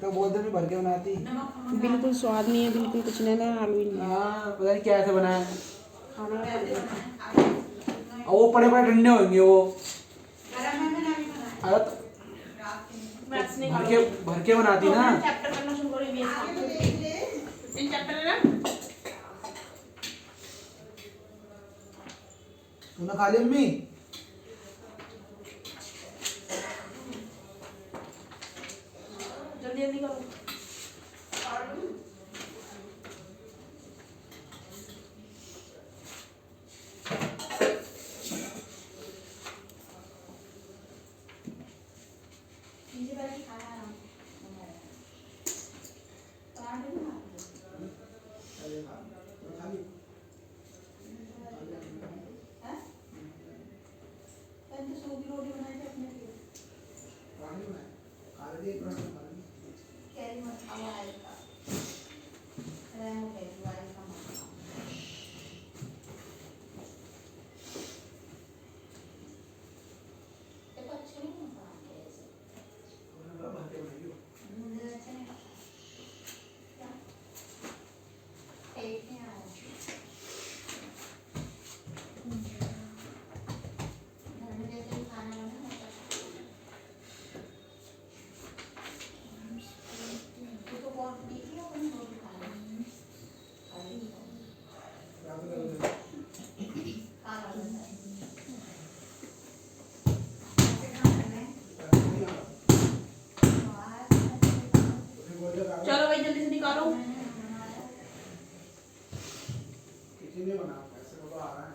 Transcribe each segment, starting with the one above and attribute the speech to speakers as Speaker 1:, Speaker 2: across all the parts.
Speaker 1: तो बोलते भी भर के बनाती।
Speaker 2: बिल्कुल स्वाद नहीं है, बिल्कुल कुछ नहीं है, आलू ही नहीं है।
Speaker 1: हाँ पता नहीं क्या ऐसे बनाया है।
Speaker 2: खाना है
Speaker 1: और वो बड़े बड़े डंडे होंगे वो। अरे तो
Speaker 2: मैथ्स नहीं
Speaker 1: भर के बनाती ना।
Speaker 2: चैप्टर करना शुरू करो ईवीएस का। इन चैप्टर है ना।
Speaker 1: तूने खा ली अम्मी?
Speaker 2: जल्दी जल्दी करो। चलो भाई जल्दी से निकालो।
Speaker 1: किसी ने बना ऐसे तो आ रहा है।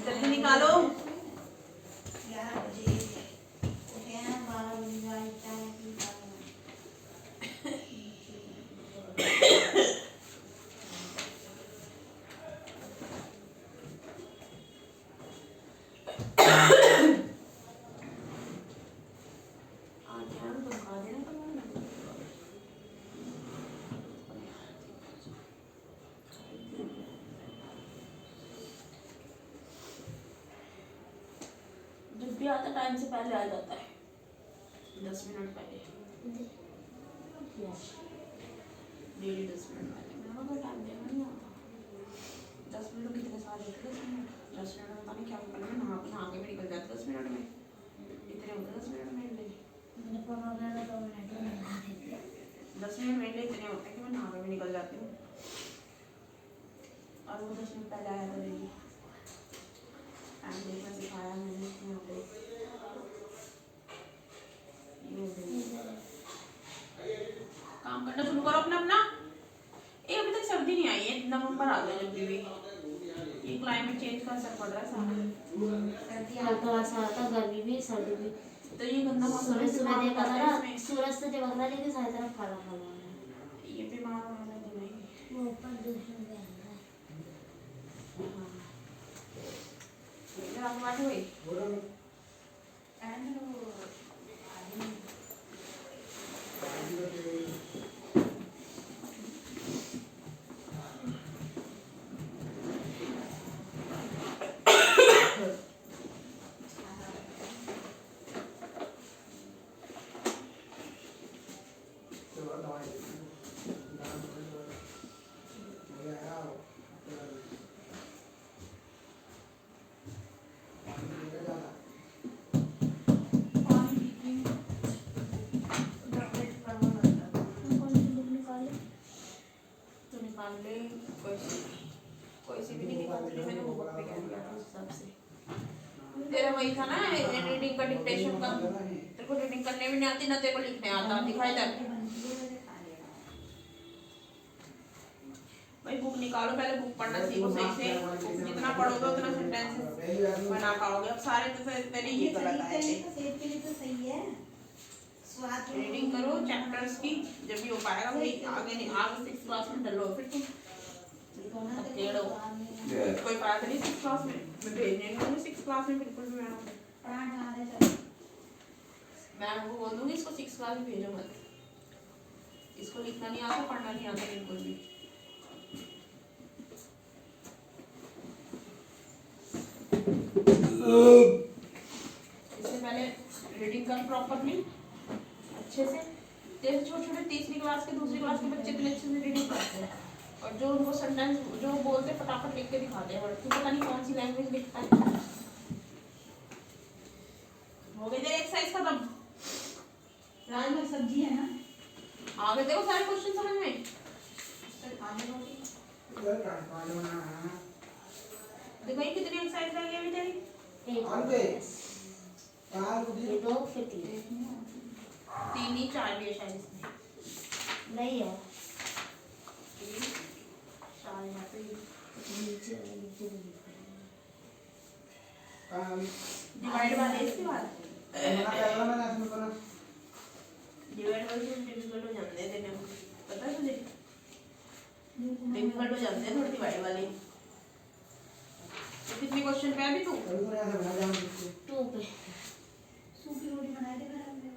Speaker 2: जल्दी निकालो। जब भी आता टाइम से पहले आ जाता है, 10 मिनट पहले, डेली 10 मिनट पहले। मेरा तो टाइम देना नहीं आता। 10 मिनट कितने सारे होते हैं? 10 मिनट में पता नहीं क्या करना है, नहा के भी निकल जाते 10 मिनट में। इतने होते 10 मिनट मेरे लिए। 10 मिनट मेरे लिए इतने होते हैं कि मैं नहा के भी निकल जाती हूँ। और वो 10 मिनट पहले आया करेगी। टाइम देखना सिखाया मैंने यहाँ पे। काम करना शुरू करो अपना अपना। ये अभी तक सर्दी नहीं आई है, नवंबर आ गया जब भी। ये क्लाइमेट चेंज का असर पड़ रहा है सारा।
Speaker 3: सर्दी हल्का सा आता, गर्मी भी सर्दी भी।
Speaker 2: तो ये गंदा मौसम
Speaker 3: सूरज सुबह देखा था ना,
Speaker 2: इसमें।
Speaker 3: सूरज से चमक रहा लेकिन सारी तरफ काला काला हो रहा है।
Speaker 2: ये बीमार होने लगे नहीं।
Speaker 3: वो ऊपर दूसरे में आ रहा है।
Speaker 2: हाँ ये रात बात हुई एंड निकाल ले। कोई सी भी नहीं निकालती थी, मैंने वो बुक पे क्या किया था उस हिसाब से। तेरा वही था ना रीडिंग का डिक्टेशन का। तेरे को रीडिंग करने भी नहीं आती ना तेरे को लिखने आता। दिखाई दे भाई बुक निकालो पहले, बुक पढ़ना सीखो सही से। बुक जितना पढ़ोगे उतना सेंटेंस बना पाओगे। अब सारे तो तेरे ये गलत आए थे।
Speaker 3: सेहत के लिए तो सही है।
Speaker 2: रीडिंग करो चैप्टर्स की, जब भी हो पाएगा भाई। आगे नहीं, आगे 6 क्लास में डलो फिर तुम अकेले हो। कोई फायदा नहीं 6 क्लास में, मैं भेजने नहीं दूंगी 6 क्लास में बिल्कुल भी। मैम को बोल दूंगी इसको 6 क्लास में भेजो मत, इसको लिखना नहीं आता, पढ़ना नहीं आता बिल्कुल भी। इससे पहले रीडिंग कर प्रॉपरली अच्छे से। जैसे छोटे छोटे तीसरी क्लास के दूसरी क्लास के बच्चे इतने अच्छे से रीडिंग करते हैं, और जो उनको सेंटेंस जो बोलते हैं फटाफट लिख के दिखाते हैं, बट तू पता नहीं कौन सी लैंग्वेज लिखता है। हो गई तेरी एक्सरसाइज खत्म?
Speaker 3: राजमा सब्जी है ना,
Speaker 2: आगे देखो सारे क्वेश्चन समझ में।
Speaker 1: इधर का बनाना है।
Speaker 2: देखो ये कितनी एक्सरसाइज रह गई अभी तेरी।
Speaker 1: आगे कार
Speaker 3: ये 2 फिर 3
Speaker 2: 3 ही 4 भी है शायद इसमें।
Speaker 3: नहीं है,
Speaker 2: 3 4 यहाँ पे
Speaker 3: नीचे नीचे
Speaker 1: कार
Speaker 2: डिवाइड वाले इसके बाद
Speaker 1: मना कर लो मैंने इसमें करा।
Speaker 2: डिवाइड वाले से डिफिकल्ट हो जाते हैं देने में, पता है तुझे? डिफिकल्ट हो जाते हैं थोड़े डिवाइड वाले। तो कितने क्वेश्चन पे है अभी तू?
Speaker 1: अभी तो ऐसे बना जाऊंगी
Speaker 3: 2 पे।
Speaker 4: सूखी रोटी बनाए थे घर हमने।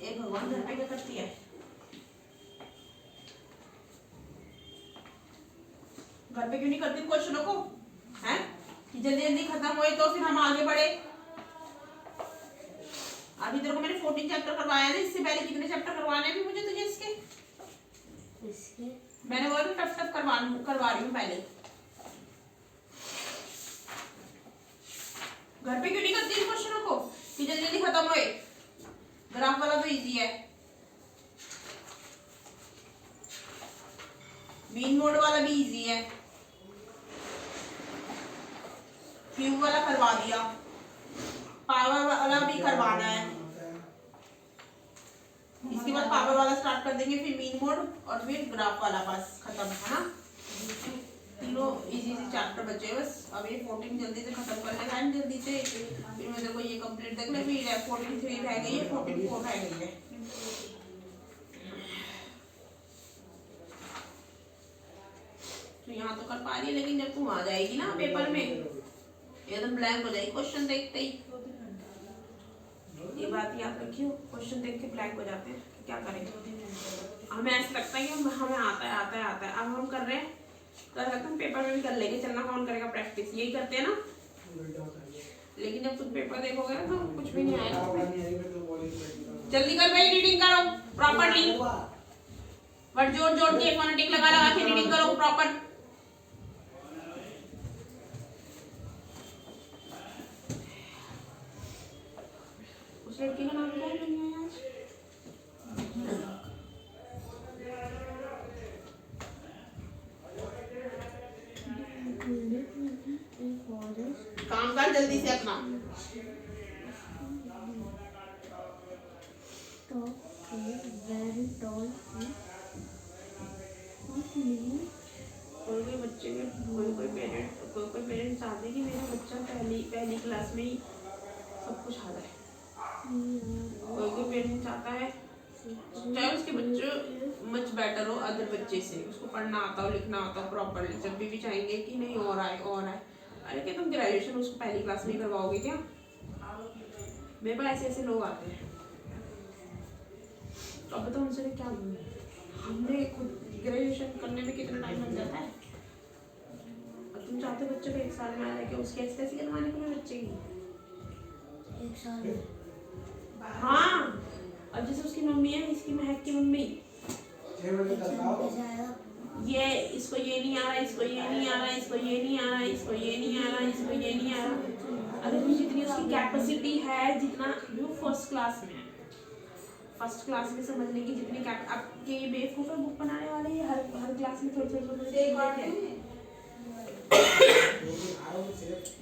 Speaker 2: एक भगवान घर पे क्या करती है? घर पे क्यों नहीं करती क्वेश्चनों को? हैं कि जल्दी जल्दी खत्म होए तो फिर हम आगे बढ़े। अभी तेरे को मैंने 14 चैप्टर करवाया था, इससे पहले कितने चैप्टर करवाने हैं भी मुझे तुझे इसके? मैंने बोला टफ टफ करवा रही हूँ पहले। घर पे क्यों नहीं करती इन क्वेश्चनों को कि जल्दी जल्दी खत्म होए? ग्राफ वाला तो इजी है, मीन मोड वाला भी इजी है, क्यूब वाला करवा दिया, पावर वाला भी करवाना है। इसके बाद पावर वाला स्टार्ट कर देंगे, फिर मीन मोड और फिर ग्राफ वाला, बस खत्म है ना। तीनों इजी इजी चैप्टर बचे बस। अब ये 14 जल्दी से खत्म कर लेगा जल्दी से, फिर मैं देखो ये कंप्लीट देख ले। फिर 43 रह गई है, 44 रह गई है। तो यहाँ तो कर पा रही है, लेकिन जब तुम आ जाएगी ना पेपर में एकदम ब्लैंक हो जाएगी क्वेश्चन देखते ही। ये बात याद रखियो, क्वेश्चन देख के ब्लैंक हो जाते हैं, क्या करें। हमें ऐसा लगता है कि हमें आता है। अब हम कर रहे हैं, कर सकते हैं, पेपर में भी कर लेके चलना, कौन करेगा प्रैक्टिस, यही करते हैं ना। लेकिन जब तुम पेपर देखोगे ना तो कुछ भी नहीं आएगा। जल्दी कर भाई, रीडिंग करो प्रॉपरली, वर्ड जोड़ जोड़ के फोनेटिक लगा के रीडिंग करो प्रॉपर। उस लड़की का नाम क्या है आज? काम कर जल्दी से अपना। कोई पेरेंट्स चाहते हैं कि मेरा बच्चा पहली क्लास में ही सब कुछ आ जाए। कोई पेरेंट्स चाहता है चाहे उसके बच्चे मच बेटर हो अदर बच्चे से, उसको पढ़ना आता हो, लिखना आता हो प्रॉपरली, जब भी चाहेंगे कि नहीं और आए। अरे क्या तुम ग्रेजुएशन उसको पहली क्लास में ही करवाओगे क्या? मेरे पास ऐसे लोग आते हैं, तो अब तो उनसे क्या बोलूं। हमने खुद ग्रेजुएशन करने में कितना टाइम लग जाता है, और तुम चाहते हो बच्चे को 1 साल में आ जाए कि उसकी ऐसी करवाने के लिए बच्चे की
Speaker 3: 1 साल में।
Speaker 2: हाँ, अब जैसे उसकी मम्मी है, इसकी महक की मम्मी, ये इसको ये नहीं आ रहा, इसको ये नहीं आ रहा, इसको ये नहीं आ रहा, इसको ये नहीं आ रहा, इसको ये नहीं आ रहा। अगर जितनी उसकी कैपेसिटी है, जितना वो फर्स्ट क्लास में है, फर्स्ट क्लास में समझने की जितनी अब ये बेवकूफ है बुक बनाने वाले, ये हर क्लास में थोड़ी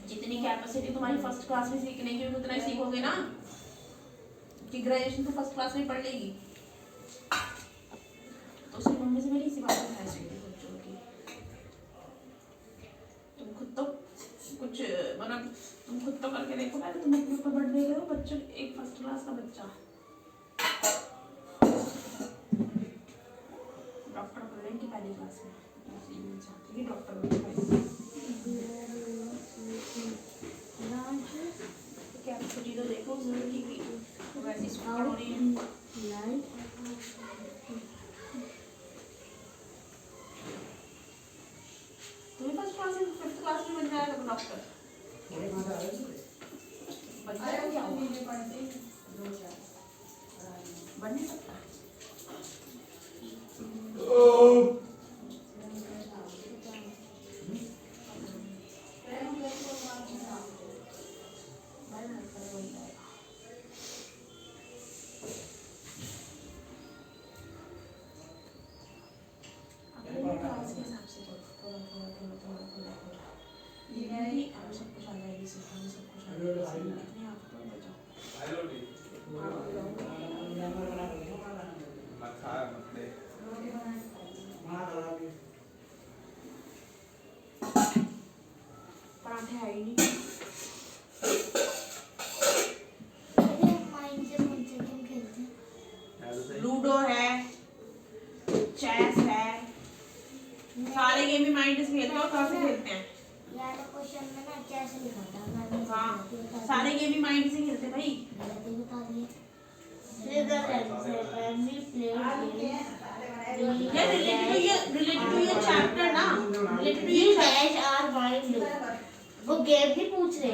Speaker 2: जितनी कैपेसिटी तुम्हारी फर्स्ट क्लास में सीखने की, उतना ही सीखोगे ना कि ग्रेजुएशन तो फर्स्ट क्लास में पढ़ लेगी। तो उसकी मम्मी से मेरी इसी बात पर बहस हुई थी बच्चों की। तुम खुद तो कुछ मतलब तुम खुद तो करके देखो, पहले तुम अपने ऊपर बढ़ गए हो। बच्चों एक फर्स्ट क्लास का बच्चा पहली क्लास में चाहती थी डॉक्टर बनना। कैपेसिटी तो देखो उस लड़की की, वैसी सुपर हो रही है। तुम्हें फर्स्ट क्लास में 5th क्लास में बन जाएगा तो डॉक्टर बन जाएगा क्या हुआ? बन नहीं सकता। अपने क्लास के हिसाब से थोड़ा थोड़ा थोड़ा थोड़ा थोड़ा थोड़ा ये है ही अब सब कुछ आ जाएगी, सिखाने सब कुछ आ जाएगी, अपने आप को बचाओ। पराठे है ही नहीं। लूडो है, चेस है, सारे गेम ही माइंड से खेलते हो। कहाँ से खेलते हैं?
Speaker 3: यार क्वेश्चन में ना कैसे लिखा था मैंने?
Speaker 2: हाँ सारे गेम ही माइंड से खेलते भाई।
Speaker 3: गलती बता दी। Trigger and we play
Speaker 2: related to ये चैप्टर ना, रिलेटेड टू ये
Speaker 3: डैश आर माइंड। वो गेम भी पूछ रहे,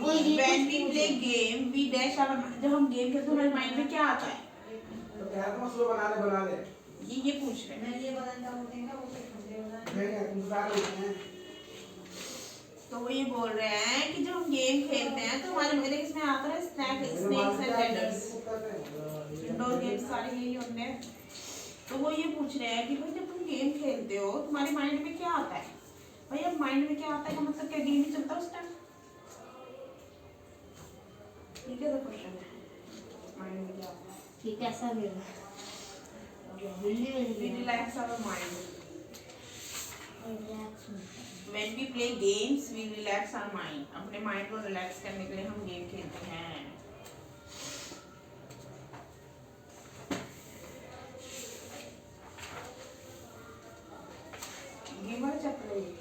Speaker 3: वो ये
Speaker 2: when we play game we dash our, जब हम गेम खेलते हैं हमारे माइंड में क्या आता है?
Speaker 1: तो क्या तुम उसको बना ले
Speaker 2: ये पूछ रहे हैं।
Speaker 4: मैं ये बदलता हूँ देंगे वो फिर
Speaker 1: नहीं तुम बता रहे हैं।
Speaker 2: तो वो ये बोल रहे हैं कि जब हम गेम खेलते हैं तो हमारे मेरे इसमें आता है snakes and ladders, indoor games सारे यही होते हैं। तो वो ये पूछ रहे हैं कि भाई जब तुम गेम खेलते हो तुम्हारे माइंड में क्या आता है? भाई अब माइंड में क्या आता है का मतलब क्या गेम ही चलता उस टाइम? ठीक है, तो क्वेश्चन है माइंड में क्या आता है?
Speaker 3: ठीक है सब
Speaker 2: We relax our mind.
Speaker 3: Relax
Speaker 2: When we play games, we relax our mind. अपने माइंड को रिलैक्स करने के लिए हम गेम खेलते हैं। गेम वाला चैप्टर है ये।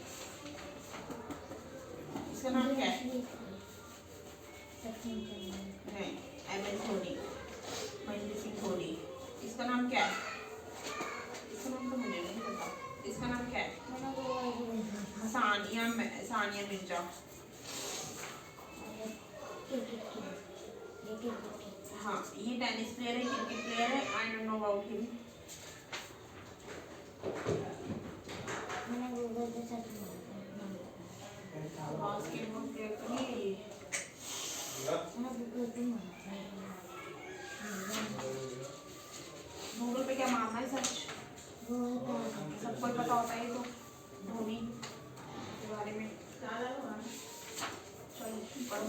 Speaker 2: इसका नाम क्या है? नहीं, MS धोनी, महेंद्र सिंह धोनी। इसका नाम क्या है? इसका नाम तो मुझे नहीं पता। इसका नाम क्या है? सानिया मिर्जा। हाँ ये टेनिस प्लेयर है, क्रिकेट प्लेयर है। I don't know about him.
Speaker 3: मैंने गूगल पे सर्च
Speaker 2: बास्केटबॉल प्लेयर तो नहीं है ये। गूगल पे क्या मारना है सर्च? सबको ही पता होता है ये तो धोनी के बारे में। चलो पढ़ो।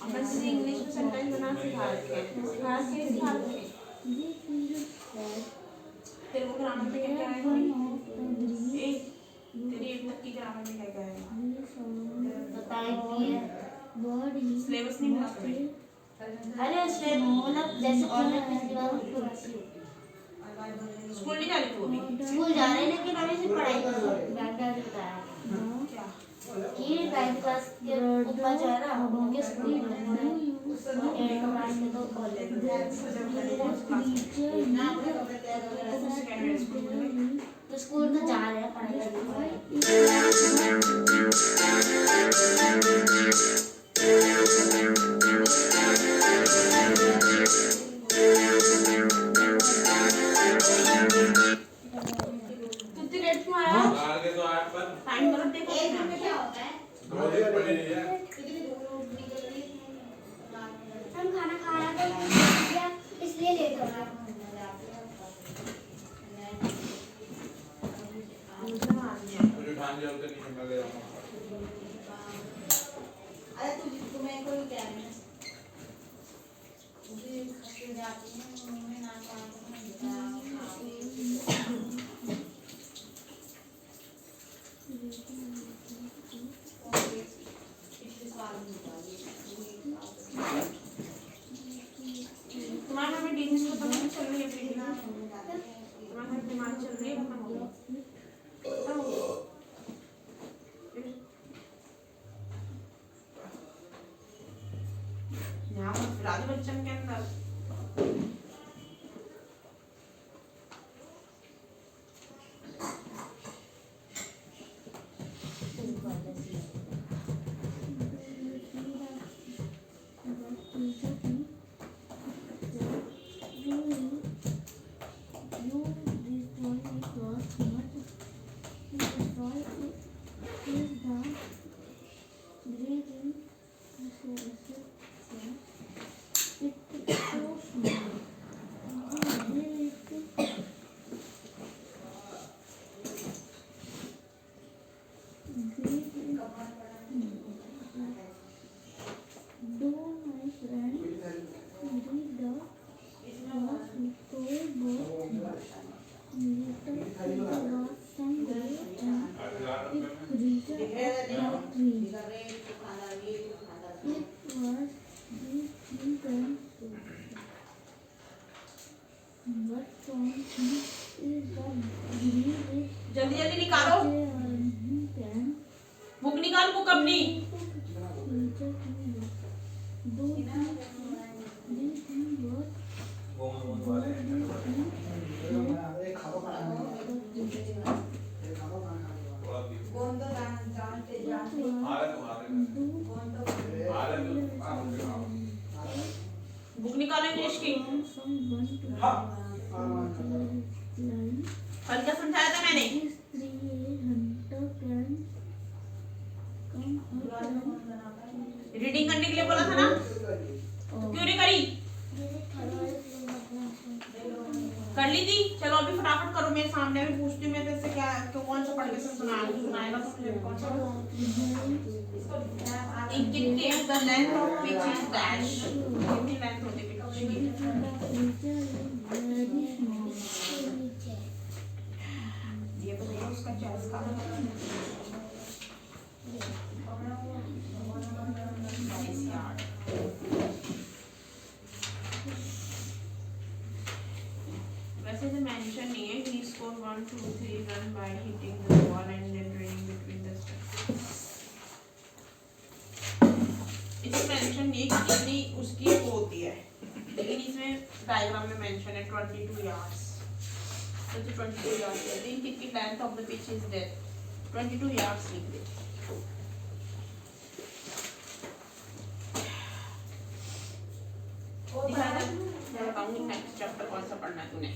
Speaker 2: अपन से इंग्लिश में सेंटेंस बना सिखा रखे हैं। सिखा रखे हैं। तेरे को ग्रामर में क्या क्या है? तेरी 8 तक की ग्रामर में क्या क्या है? सिलेबस नहीं मिला तुम्हें?
Speaker 3: अरे उसमें मतलब जैसे ऑनलाइन पिछली बार
Speaker 2: स्कूल नहीं जा रही तू अभी?
Speaker 3: स्कूल जा रहे हैं लेकिन अभी से पढ़ाई कर रहे हैं। मैम ने बताया
Speaker 2: क्या?
Speaker 3: कि 9th क्लास के ऊपर जो है ना उनके स्कूल में 8 क्लास में तो कॉलेज तो स्कूल तो जा रहे हैं पढ़ाई
Speaker 2: कितनी लेट क्यों आया? टाइम गलत देखो।
Speaker 4: क्या होता है?
Speaker 3: हम खाना खा रहे थे इसलिए लेट हो गया।
Speaker 4: अरे तुम्हें कोई क्या है? मुझे खसके जाती है मैं ना पिछले साल
Speaker 2: फीलिंग्स को समझ चल रही है फीलिंग तुम्हारा दिमाग चल रही है खत्म हो गई यहाँ पर फिलहाल बच्चन के अंदर जल्दी जल्दी निकालो बुक निकाल बुक अपनी बुक निकालो इंग्लिश की कल क्या समझाया था मैंने रीडिंग करने के लिए बोला था ना तो क्यों नहीं करी कर ली थी चलो अभी फटाफट करो मेरे सामने भी पूछती हूँ मैं तेरे क्या कौन सा पढ़ के सुनाएगा तो मुझे कौन सा indicate the length of which is dash कितनी लेंथ होती है ये बताइए उसका क्या इसका वैसे तो मेंशन नहीं है he scored 1 2 3 run by hitting the ball and then running between the steps इसमें मेंशन नहीं है कितनी उसकी होती है लेकिन इसमें डायग्राम में मेंशन है 22 yards तो 22 yards है तो कितनी length of the pitch is there 22 yards लिख दे मैं बताऊंगी नेक्स्ट चैप्टर कौन सा पढ़ना है तूने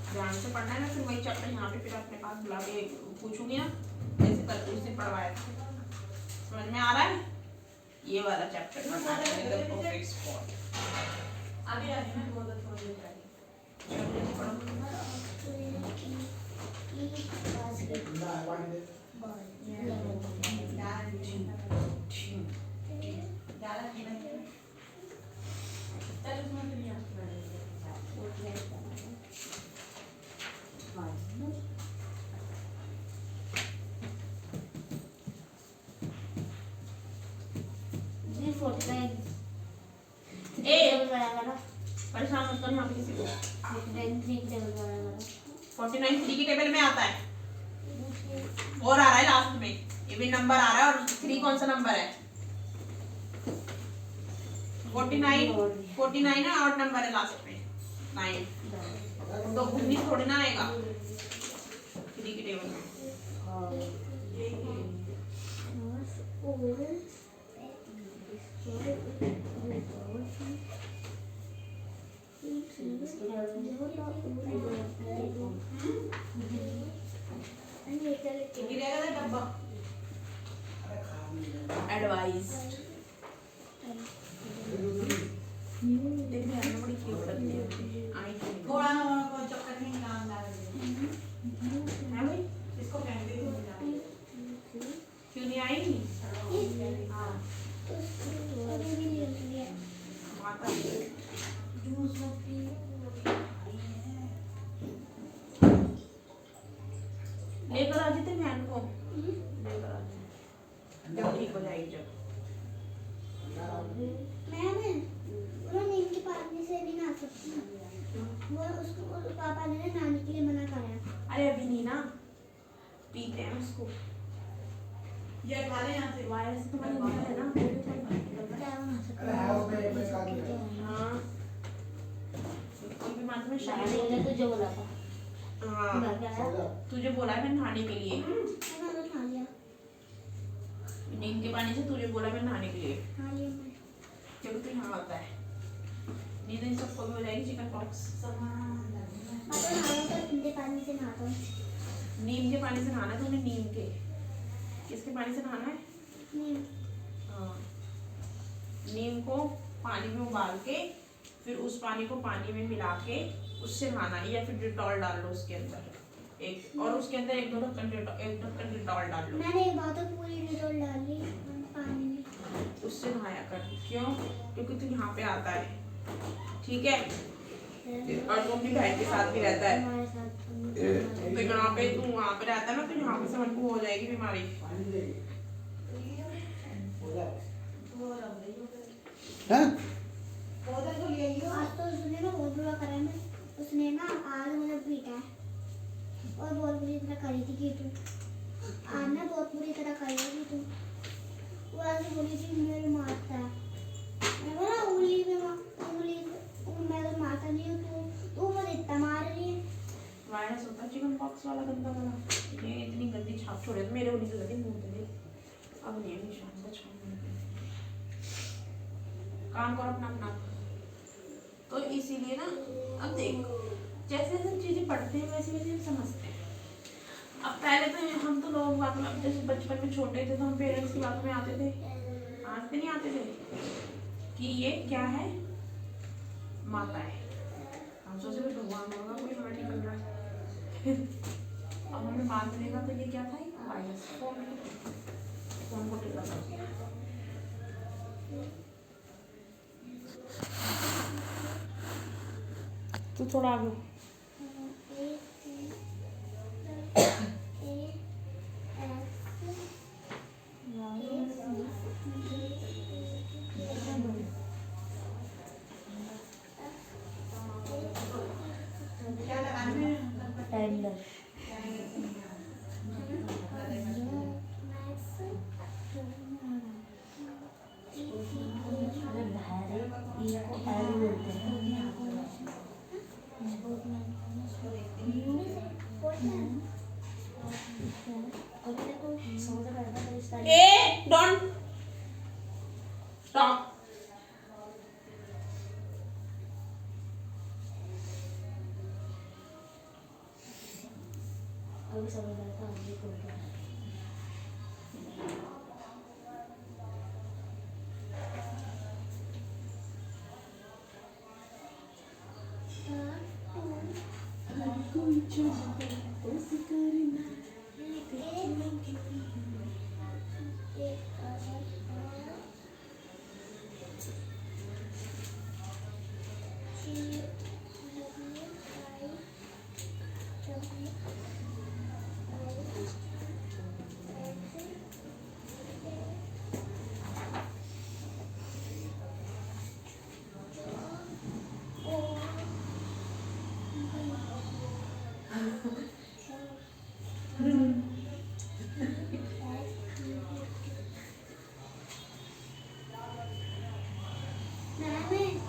Speaker 2: ध्यान से पढ़ना है ना फिर वही चैप्टर यहाँ पे फिर अपने पास बुला के पूछूंगी ना जैसे कल उस दिन पढ़वाया था समझ में आ रहा है ये वाला चैप्टर पढ़ना है द परफेक्ट स्पॉट
Speaker 4: अभी रात में बहुत थोड़ी देर
Speaker 2: परेशान मत कर यहाँ पे किसी को 49 3 की टेबल में आता है और आ रहा है लास्ट में ये भी नंबर आ रहा है और 3 कौन सा नंबर है 49 है और नंबर है लास्ट में 9 तो 19 थोड़ी ना आएगा 3 की टेबल में एडवाइज्ड देखने में बड़ी क्यूट लगती है आई
Speaker 4: थोड़ा कोई चक्कर नहीं काम डाल
Speaker 2: है भाई
Speaker 4: इसको फेंक दे
Speaker 2: क्यों नहीं आई
Speaker 4: हां
Speaker 2: माता
Speaker 4: जूस
Speaker 2: लेकर आ जाते मैन को लेकर आ जाते जब ठीक हो जाएगी जब
Speaker 3: मैम उन्होंने इनके पास में से भी ना सकते
Speaker 2: वायरस से तुम्हारे अंदर है ना, वो भी तुम्हारे बाहर निकल रहा
Speaker 3: क्या बना सकते
Speaker 1: अरे है उसमें एक का भी है।
Speaker 2: है। हाँ कोई भी मात्र में
Speaker 3: शायद
Speaker 2: शायद
Speaker 3: ने तो जो बोला था
Speaker 2: हाँ
Speaker 3: घर पे आया
Speaker 2: तुझे बोला है मैं नहाने के लिए,
Speaker 3: मैंने तो खा लिया
Speaker 2: नीम के पानी से तुझे बोला मैं नहाने के लिए,
Speaker 3: खा लिया मैंने
Speaker 2: चलो तू यहाँ आता है, नहीं तो इन सबको भी हो जाएगी चिकन पॉक्स।
Speaker 3: मैं तो नहाया तो ठंडे पानी से नहाता हूँ।
Speaker 2: नीम के पानी से नहाना है तुमने, नीम के किसके पानी से नहाना है?
Speaker 3: नीम
Speaker 2: हाँ नीम को पानी में उबाल के फिर उस पानी को पानी में मिला के उससे नहाना है, या फिर डिटॉल डाल लो उसके अंदर एक, और उसके अंदर एक ढक्कन डिटॉल डाल लो,
Speaker 3: मैंने एक बार तो पूरी डिटॉल डाली पानी में।
Speaker 2: उससे नहाया कर। क्यों? क्योंकि तू यहाँ पे आता है, ठीक है, और तू अपनी बहन के साथ भी रहता है,
Speaker 3: हमारे साथ
Speaker 2: तो यहाँ पे तू वहाँ पे रहता है ना, तो यहाँ पे से हमको हो जाएगी बीमारी।
Speaker 1: पानी देगी हो जाए
Speaker 4: हैं?
Speaker 3: आज तो उसने ना बहुत बुरा करा है ना, उसने ना आज मुझे पीटा है और बहुत बुरी तरह करी थी कि तू आज ना बहुत बुरी तरह करी थी तू। वो ऐसे बोली थी मेरे मारता है, मैं बोला उंगली में उंगली मैं तो मारता नहीं हूँ, तू मुझे इतना मार रही है।
Speaker 2: वायरस होता है चिकन पॉक्स वाला गंदा वाला, ये इतनी गंदी छाप छोड़े तो मेरे होने से लगे मुंह पे, अब नहीं है निशान का छाप होने पे। काम करो अपना अपना। तो इसीलिए ना अब देख जैसे जैसे चीजें पढ़ते हैं वैसे वैसे हम समझते हैं। अब पहले तो हम तो लोग बात में, जैसे बचपन में छोटे थे तो हम पेरेंट्स की बात में आते थे, आज भी नहीं आते थे कि ये क्या है, माता है, हम सोचे भी भगवान होगा कोई हमें निकल रहा है। अब हमें बात देगा तो ये क्या था, वायरस, फोन को टिका कर दिया। तू थोड़ा आगे
Speaker 4: क्या लगाना है?
Speaker 3: Tender
Speaker 2: A don't stop.
Speaker 3: अभी समझ आया था आगे को क्या है।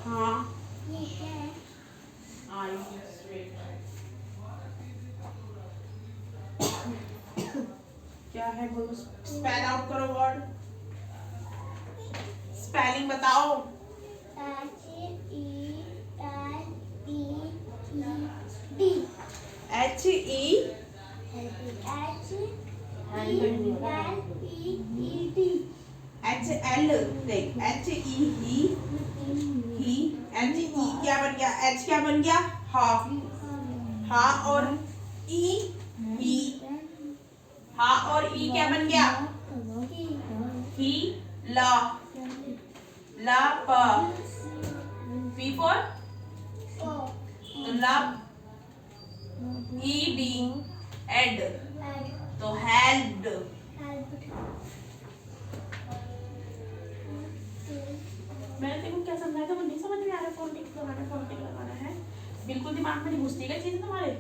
Speaker 3: हाँ ये क्या है?
Speaker 2: आई क्या है बोलो, स्पेल आउट करो वर्ड, स्पेलिंग बताओ।
Speaker 3: HELPED
Speaker 2: HL देख HE ही HE क्या बन गया, H क्या बन गया, हा, हा और E ही, हा और E क्या बन गया, ही, ला प, P for तो ला, ED एड, तो हेल्ड। मैंने तेरे को क्या समझाया था वो नहीं समझ में आ रहा, फोनेटिक लगाना है, बिल्कुल दिमाग में नहीं घुसती क्या चीज तुम्हारे।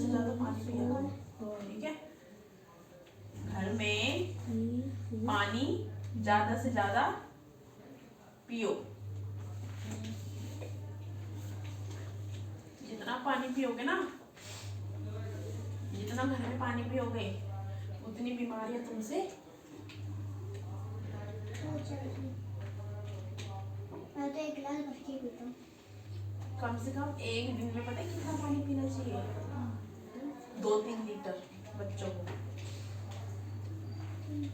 Speaker 2: से ज्यादा पानी पिया करो, ठीक है। घर में पानी ज्यादा से ज्यादा पियो। जितना पानी पियोगे ना, जितना घर में पानी पियोगे उतनी बीमारियां तुमसे।
Speaker 3: मैं तो 1 गिलास भर के पीता हूँ।
Speaker 2: कम से कम एक दिन में पता है कितना पानी पीना चाहिए? 2-3 लीटर बच्चों को।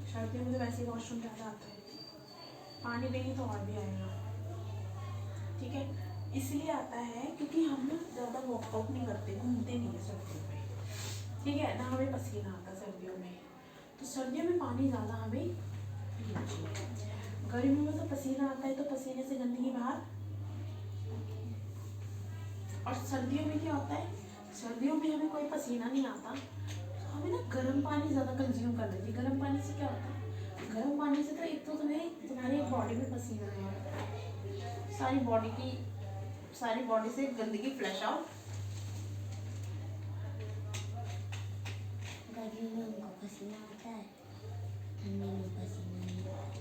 Speaker 2: सर्दियों में तो वैसे ही वॉशरूम ज़्यादा आता है, पानी देंगे तो और भी आएगा, ठीक है। इसलिए आता है क्योंकि हम ना ज़्यादा वर्कआउट नहीं करते, घूमते नहीं है सर्दियों में, ठीक है ना। हमें पसीना आता है सर्दियों में, तो सर्दियों में पानी ज़्यादा हमें पीना चाहिए। गर्मियों में तो पसीना आता है तो पसीने से गंदगी बाहर। और सर्दियों में क्या होता है, सर्दियों में हमें कोई पसीना नहीं आता तो हमें ना गर्म पानी ज़्यादा कंज्यूम करना चाहिए। गर्म पानी से क्या होता है, गर्म पानी से तो एक तो तुम्हारी बॉडी में पसीना नहीं आता, सारी बॉडी से गंदगी फ्लैश आउट।
Speaker 3: गर्मी में उनको पसीना आता है, ठंडी में पसीना नहीं आता।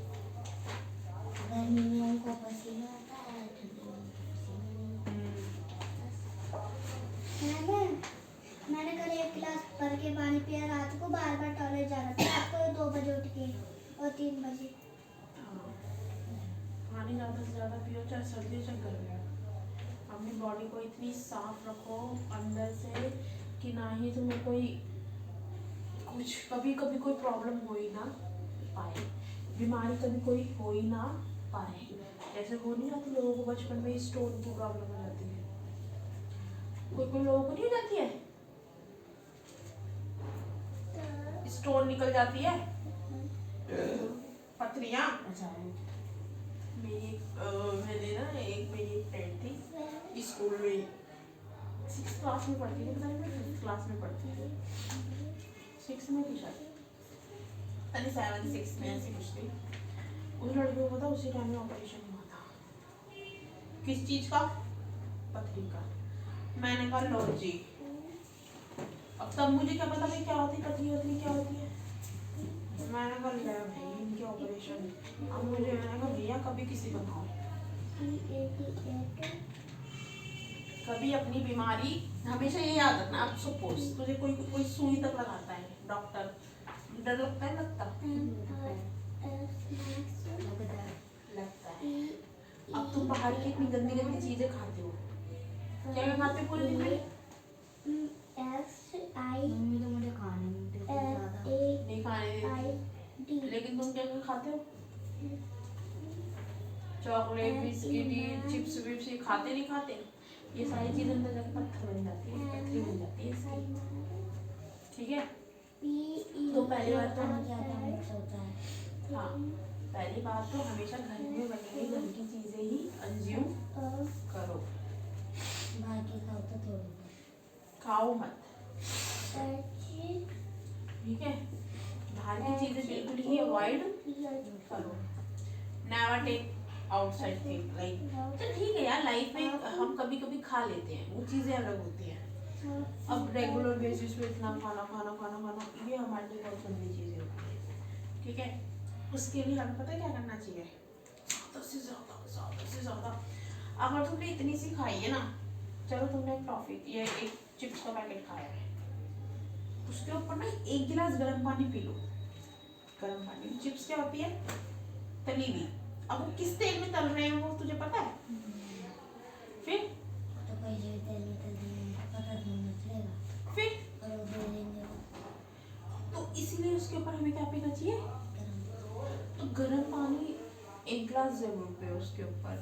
Speaker 3: गर्मी में उनको पसीना आता है, ठंडी में पसीना नहीं आता। मैंने कल 1 गिलास भर के पानी पिया, रात को बार बार टॉयलेट जाना था, रात को 2 बजे उठ के और 3 बजे।
Speaker 2: पानी ज़्यादा से ज़्यादा पियो, चाहे सर्दी चाहे गर्मी। अपनी बॉडी को इतनी साफ रखो अंदर से कि ना ही तुम्हें कोई कुछ कभी कोई प्रॉब्लम हो ही ना पाए, बीमारी कभी कोई हो ही ना पाए। जैसे हो नहीं जाती लोगों को बचपन में स्टोन की प्रॉब्लम हो जाती है, कोई लोगों को नहीं हो जाती है, स्टोन निकल जाती है, पथरियाँ। मैंने ना मेरी फ्रेंड थी स्कूल में, 6th क्लास में पढ़ती थी, पता नहीं मैं 5th क्लास में पढ़ती थी, 6 में थी शायद, यानी 7 6 में ऐसी कुछ थी। उस लड़की को पता उसी टाइम में ऑपरेशन हुआ था। किस चीज़ का? पथरी का। मैंने कहा लो जी, अब तब मुझे क्या पता भाई क्या होती पथरी क्या होती है। मैंने कहा ले भाई इनके ऑपरेशन। अब मैंने कहा भैया कभी किसी को बताओ, कभी अपनी बीमारी हमेशा ये याद रखना। अब सपोज तुझे कोई सुई तक लगाता है डॉक्टर, डर लगता है? लगता है। अब तुम बाहर की इतनी गंदी गंदी चीजें खाते हो, क्या खाते हो पूरे दिन में?
Speaker 3: मम्मी तो मुझे खाने
Speaker 2: नहीं खाने देती, लेकिन तुम क्या खाते हो? चॉकलेट, बिस्किट, चिप्स विप्स ये खाते नहीं खाते? ये सारी चीजें अंदर जाके पत्थर बन जाती है, पथरी बन जाती है इसकी, ठीक है। तो पहली बात तो हाँ, पहली बात तो हमेशा घर में बनी हुई घर की चीजें ही कंज्यूम करो,
Speaker 3: बाहर की खाओ तो थोड़ी
Speaker 2: खाओ मत, ठीक है। बाहर की चीजें बिल्कुल ही अवॉइड करो। Never take outside thing like, तो ठीक है यार, लाइफ में हम कभी कभी खा लेते हैं, वो चीजें अलग होती हैं। अब रेगुलर बेसिस पे इतना खाना ये हमारे लिए बहुत गंदी चीजें होती है, ठीक है। उसके लिए हमें पता है क्या करना चाहिए, ज़्यादा से ज़्यादा। अगर तुमने इतनी सी खाई है ना, चलो तुमने एक टॉफी या एक चिप्स का पैकेट खाया है, उसके ऊपर ना 1 गिलास गर्म पानी पी लो। गर्म पानी, चिप्स क्या होती है? तली हुई। अब वो किस तेल में तल रहे हैं वो तुझे पता है? फिर
Speaker 3: तो कोई जो तेल में तल देंगे पता नहीं चलेगा,
Speaker 2: फिर
Speaker 3: और वो दे देंगे
Speaker 2: तो इसीलिए उसके ऊपर हमें क्या पीना चाहिए? तो गर्म पानी 1 गिलास जरूर पियो उसके ऊपर,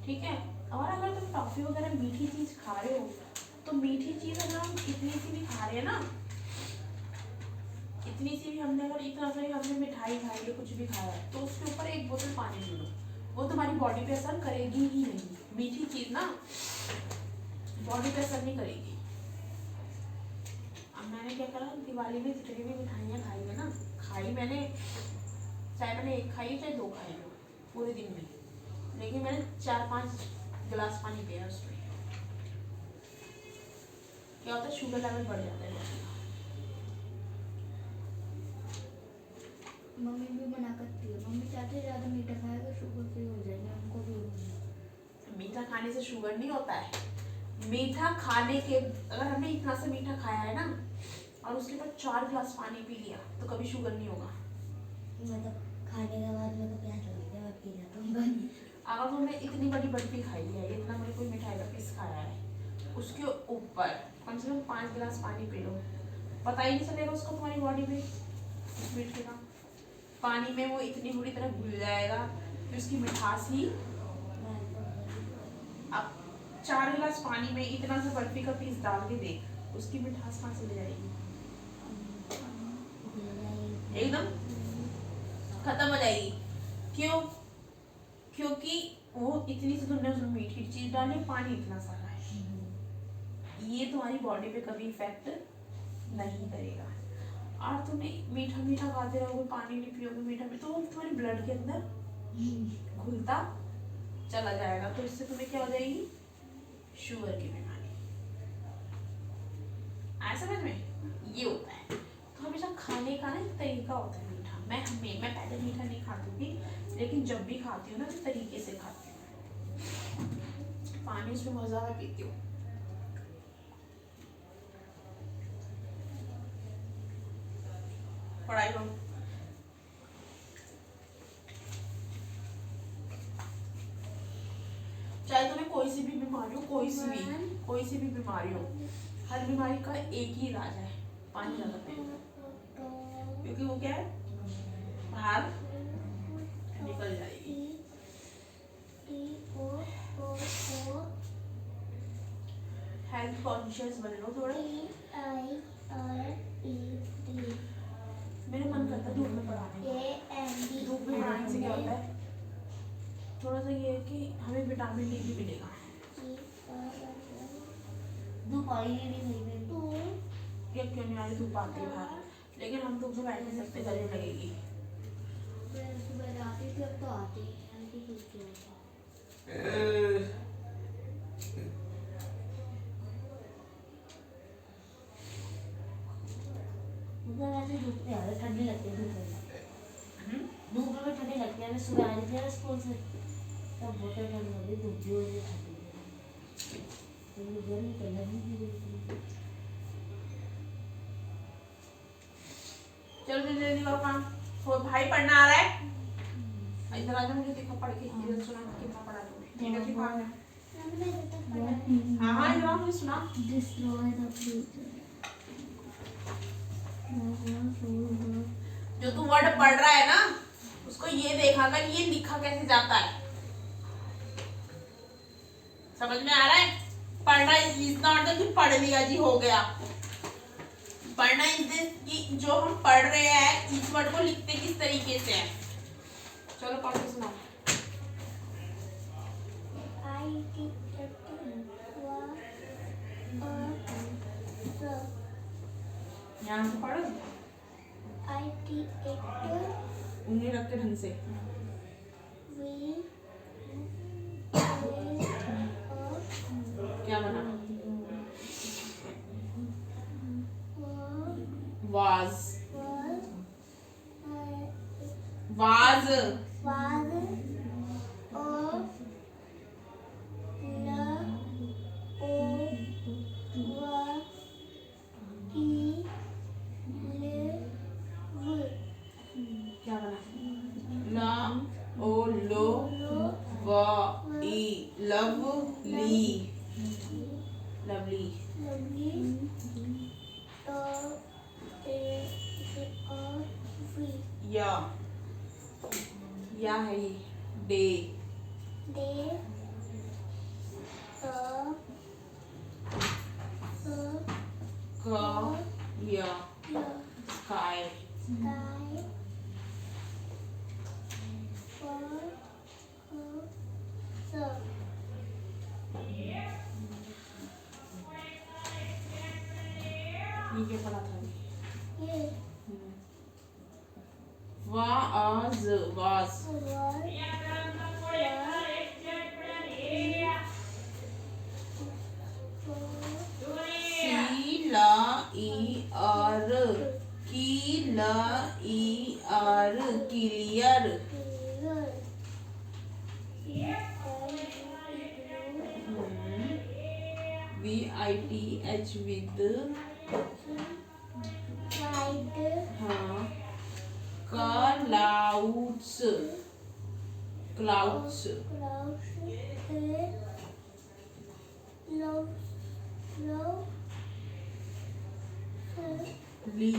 Speaker 2: ठीक है। और अगर तुम टॉफी वगैरह मीठी चीज खा रहे हो, तो मीठी चीज अगर हम इतनी सी भी खा रहे हैं ना, इतनी सी भी हमने अगर इतना सा हमने मिठाई खाई है, कुछ भी खाया है, तो उसके ऊपर 1 बोतल पानी पी लो, वो तुम्हारी बॉडी पे असर करेगी ही नहीं। मीठी चीज ना बॉडी पे असर नहीं करेगी। अब मैंने क्या करा, दिवाली में जितनी भी मिठाइयाँ खाई है ना, मैंने चाहे मैंने 1 खाई चाहे 2 खाई हो पूरे दिन में, लेकिन मैंने 4-5 गिलास पानी पिया उसमें। क्या होता है, शुगर लेवल बढ़ जाता है बॉडी का।
Speaker 3: मम्मी भी मना करती है, मम्मी चाहती है ज़्यादा मीठा खाएगा शुगर फ्री हो जाएंगे, हमको भी
Speaker 2: मीठा खाने से शुगर नहीं होता है। मीठा खाने के, अगर हमने इतना सा मीठा खाया है ना और उसके बाद 4 गिलास पानी पी लिया तो कभी शुगर नहीं होगा।
Speaker 3: मतलब खाने के बाद मेरे को प्यास लगती है, मैं पी जाता हूँ पानी।
Speaker 2: अगर तुमने इतनी बड़ी बर्फी खाई है, इतना बड़ी कोई मिठाई का पीस खाया है, उसके ऊपर कम से कम 5 गिलास पानी पी लो, पता ही नहीं चलेगा उसको तुम्हारी बॉडी में उस मीठे का। पानी में वो इतनी बुरी तरह घुल जाएगा कि उसकी मिठास ही। अब 4 गिलास पानी में इतना सा बर्फी का पीस डाल के देख, उसकी मिठास कहाँ से ले जाएगी? एकदम खत्म हो जाएगी। क्यों? क्योंकि वो इतनी सी तुमने उसमें मीठी चीज डाली, पानी इतना सारा है। ये तुम्हारी बॉडी पे कभी इफेक्ट नहीं करेगा। और तुम्हें मीठा मीठा खाते रहोगे, पानी नहीं पियोगे मीठा में, तो वो तुम्हारे ब्लड के अंदर घुलता चला जाएगा, तो इससे तुम्हें क्या हो जाएगी? शुगर की बीमारी। आया समझ में? ये होता है। तो हमेशा खाने का ना एक तरीका होता है मीठा। मैं पहले मीठा नहीं खाती थी, लेकिन जब भी खाती हूँ ना तो तरीके से खाती हूँ। पानी उसमें बहुत ज्यादा पीती हूँ। पढ़ाई करो। चाहे तुम्हें कोई सी भी बीमारी हो, कोई सी भी बीमारी हो, हर बीमारी का एक ही इलाज है, पानी ज्यादा पियो। क्योंकि वो क्या है, बाहर निकल जाएगी। हेल्थ कॉन्शियस बन लो थोड़ा। मेरा मन करता है धूप में पढ़ाने का। धूप में पढ़ाने से क्या होता है, थोड़ा सा ये है कि हमें विटामिन डी भी मिलेगा।
Speaker 3: धूप आई नहीं मेरी
Speaker 2: या क्यों नहीं आ रही, धूप आती है बाहर, लेकिन हम धूप में बैठ नहीं सकते, गर्मी लगेगी।
Speaker 3: सुबह जाती थी, अब तो आती है। धूप में आया, ठंडी लगती है धूप में ठंडी लगती है। मैं सुबह आ रही थी स्कूल से, तब बहुत ठंड हो रही, धूप भी हो रही ठंडी, गर्मी तो लगी भी रही।
Speaker 2: चलो जल्दी करो काम। हो भाई पढ़ना आ रहा है, इधर आ जा, मुझे देखो पढ़ के इधर सुना कितना पढ़ा तुमने। ठीक है, ठीक है। हाँ हाँ इधर आओ, मुझे सुना।
Speaker 3: Destroy the future.
Speaker 2: जो तू वर्ड पढ़ रहा है ना, उसको ये देखा कर ये लिखा कैसे जाता है। समझ में आ रहा है? पढ़ना इज नॉट कि पढ़ लिया जी हो गया। पढ़ना इज दिस कि जो हम पढ़ रहे हैं इस वर्ड को लिखते किस तरीके से है। चलो पढ़ के सुनाओ। यहाँ से पढ़ो, उंगली रख के ढंग से। क्या बना? वाज वाज क्या बना? ला ओ लो व ई लवली लवली। या है ये डे क या स्काई ये क्या पढ़ा था? Was was see clear clear VITH with हाँ क्लाउड्स क्लाउड्स ली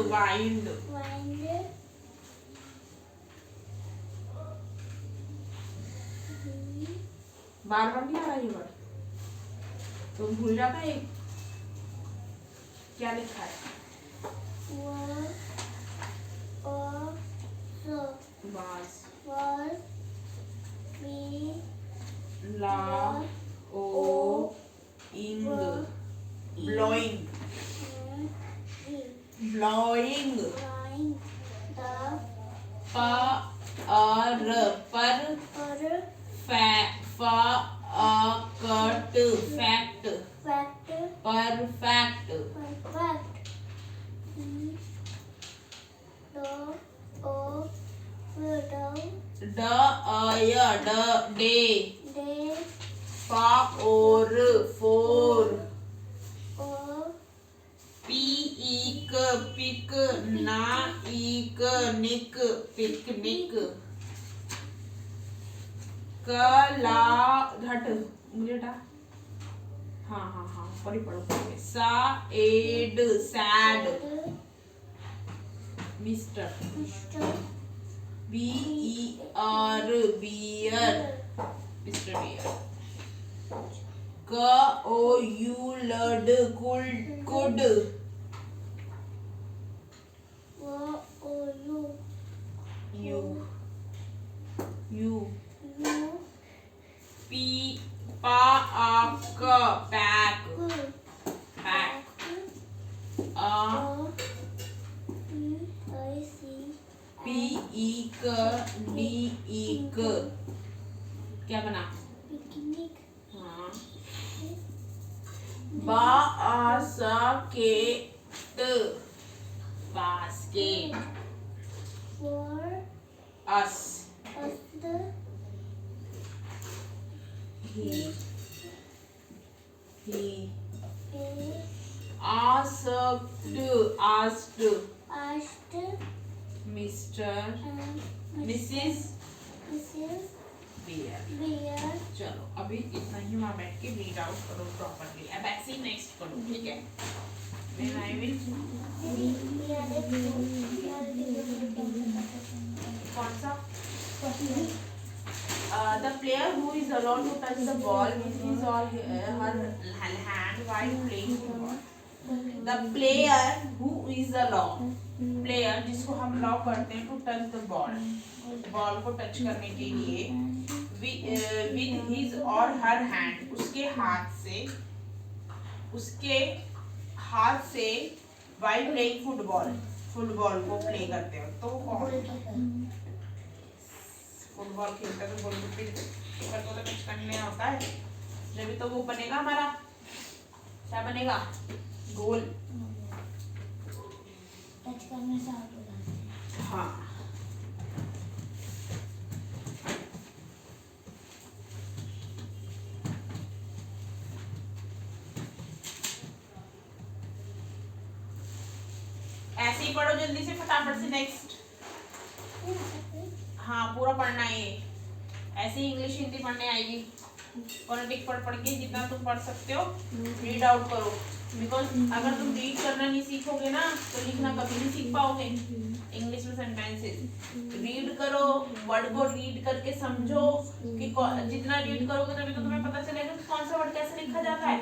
Speaker 2: वाइंड वाइंड बार बार नहीं आ रहा ये वर्ड तो भूल जाता है क्या लिखा है बास ला ओ इंग ब्लोइंग ब्लोइंग पर फैक्ट परफेक्ट डे और फोर पीक पिक ना इक निक पिकनिक कला घट मुझे हाँ हाँ हाँ पढ़ी पढ़ो side sad mister BER bear mister bear could could you पाक पैक पीक डीक क्या बना हाँ basket us he asked Mr. Mrs. Bear चलो अभी इतना ही वहाँ बैठ के रीड आउट करो प्रॉपरली अब ऐसे ही नेक्स्ट करो ठीक है then I will कौन सा the player who is allowed to touch the ball with his or her hand while playing football the player who is allowed player जिसको हम allow करते हैं to touch the ball को touch करने के लिए with his or her hand उसके हाथ से while playing football को प्ले करते हो तो कौन फुटबॉल खेलता तो बॉल को टच करने होता है जब तो वो बनेगा हमारा क्या बनेगा गोल
Speaker 3: टच करने से आउट हो जाता है
Speaker 2: हाँ ऐसे ही पढ़ो जल्दी से फटाफट से नेक्स्ट हाँ पूरा पढ़ना है ये ऐसे ही इंग्लिश हिंदी पढ़ने आएगी फोनेटिक पढ़ के जितना तुम पढ़ सकते हो रीड आउट करो बिकॉज अगर तुम रीड करना नहीं सीखोगे ना तो लिखना कभी नहीं सीख पाओगे इंग्लिश में सेंटेंसेस रीड करो वर्ड को रीड करके समझो कि जितना रीड करोगे तभी तो तुम्हें पता चलेगा कि कौन सा वर्ड कैसे लिखा जाता है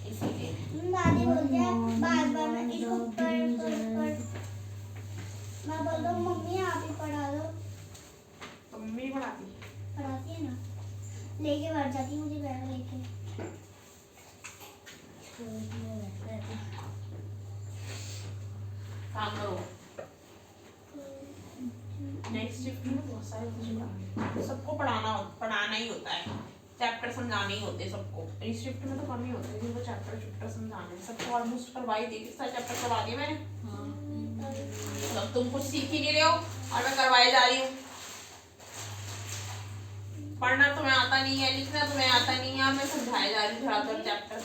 Speaker 2: इसीलिए
Speaker 3: दादी बोलते हैं बार-बार मैं इसको पढ़ मैं बोल रहा हूँ मम्मी आप ही पढ़ा दो
Speaker 2: तो मम्मी पढ़ाती
Speaker 3: है ना लेके बैठ जाती मुझे बैग लेके
Speaker 2: काम करो नेक्स्ट शिफ्ट में बहुत सारे कुछ पढ़ाने, सबको पढ़ाना ही होता है, चैप्टर समझाने ही होते हैं सबको। इस शिफ्ट में तो कम ही होते हैं जिनको चैप्टर समझाने हैं, सबको ऑलमोस्ट करवा ही दिए, कितना चैप्टर करवा दिए मैंने। मतलब तुम कुछ सीख ही नहीं रहे हो और मैं करवाए जा रही हूँ। पढ़ना तुम्हें आता नहीं है, लिखना तुम्हें आता नहीं है, मैं समझाए जा रही हूँ धड़ाधड़ चैप्टर।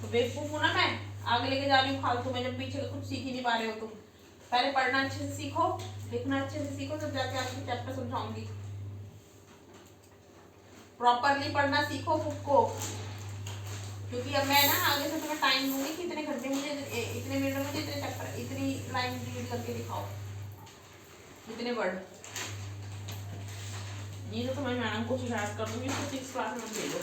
Speaker 2: तो बेवकूफ हूँ ना मैं, आगे लेके जा रही हूँ फालतू में, जब पीछे का कुछ सीख ही नहीं पा रहे हो तुम। पहले पढ़ना अच्छे से सीखो, लिखना अच्छे से सीखो, तब जाके आपके चैप्टर समझाऊंगी। प्रॉपरली पढ़ना सीखो खुद को, क्योंकि अब मैं ना आगे से तुम्हें टाइम दूंगी कि इतने घंटे मुझे, इतने मिनट में मुझे इतने चैप्टर, इतनी लाइन रीड करके दिखाओ, इतने वर्ड। ये तो तुम्हारी मैडम को शिकायत कर दूंगी, इसको 6 क्लास में दे दो।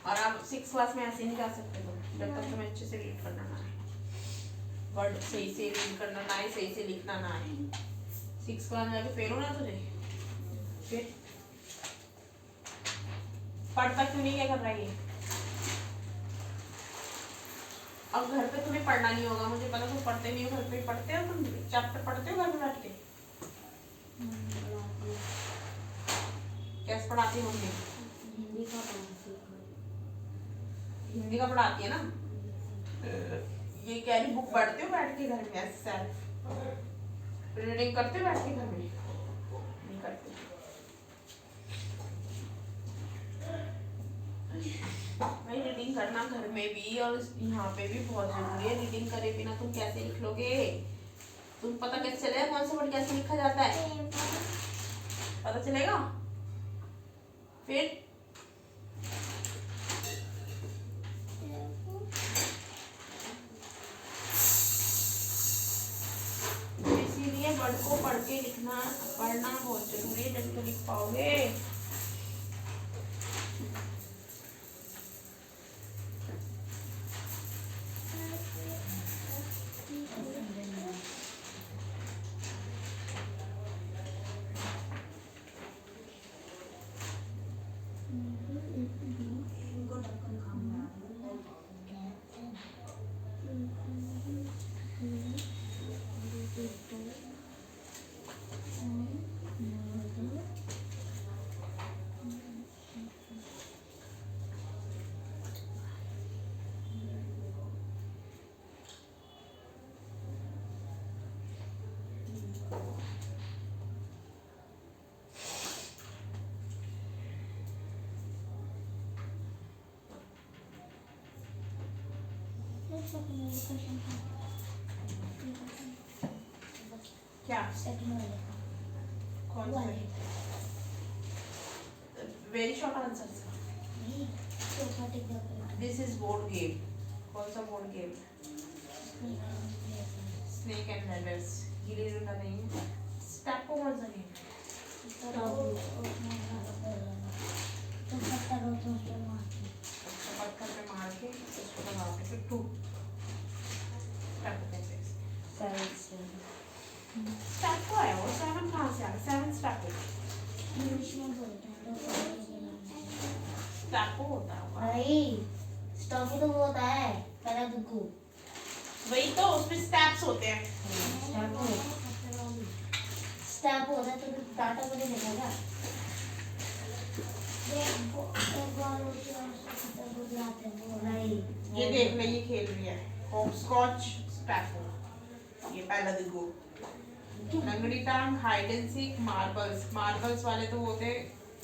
Speaker 2: और आप 6 क्लास में ऐसे नहीं जा सकते तुम, जब तक तुम्हें अच्छे से रीड करना ना आए, वर्ड सही से रीड करना ना आए, सही से लिखना ना आए। 6 क्लास में जाके फेल होना तुझे, फिर पढ़ता क्यों नहीं, क्या कर रहा है ये? अब घर पे तुम्हें पढ़ना नहीं होगा, मुझे पता, तुम पढ़ते नहीं हो, घर पे पढ़ते हो तुम, चैप्टर पढ़ते हो घर में बैठ के? कैसे पढ़ाती हो? हिंदी का पढ़ाती है ना, ये कह रही बुक पढ़ते हो बैठ के घर में, ऐसे रीडिंग करते हो बैठ के घर में? नहीं करते। भाई रीडिंग करना घर में भी और यहाँ पे भी बहुत जरूरी है। रीडिंग करे बिना तुम कैसे लिख लोगे? तुम पता कैसे चलेगा कौन सा वर्ड कैसे लिखा जाता है? पता चलेगा फिर? इसीलिए वर्ड को पढ़ के लिखना, पढ़ना बहुत जरूरी है, जब तो लिख पाओगे। क्या कौन सा? Very short answer. This is board game. कौन सा board game? Snake and ladders. Gilli danda नहीं है। स्टैपो कौन सा गेम? पत्थर पे मार के उसको लगा के फिर टू स्टैपो है वो। 7 कहाँ से आ गया? 7 स्टैपो। स्टैपो होता है
Speaker 3: भाई, स्टॉप तो वो होता है पहला दुक्कू,
Speaker 2: वही तो, उसमें स्टैप्स होते हैं।
Speaker 3: स्टैप होता है तो टाटा को नहीं देगा
Speaker 2: ये देख ले, ये खेल रही है हॉपस्कॉच स्टैपो। ये पहला दिगो। लंगड़ी टांग, hide and seek, marbles. Marbles वाले तो होते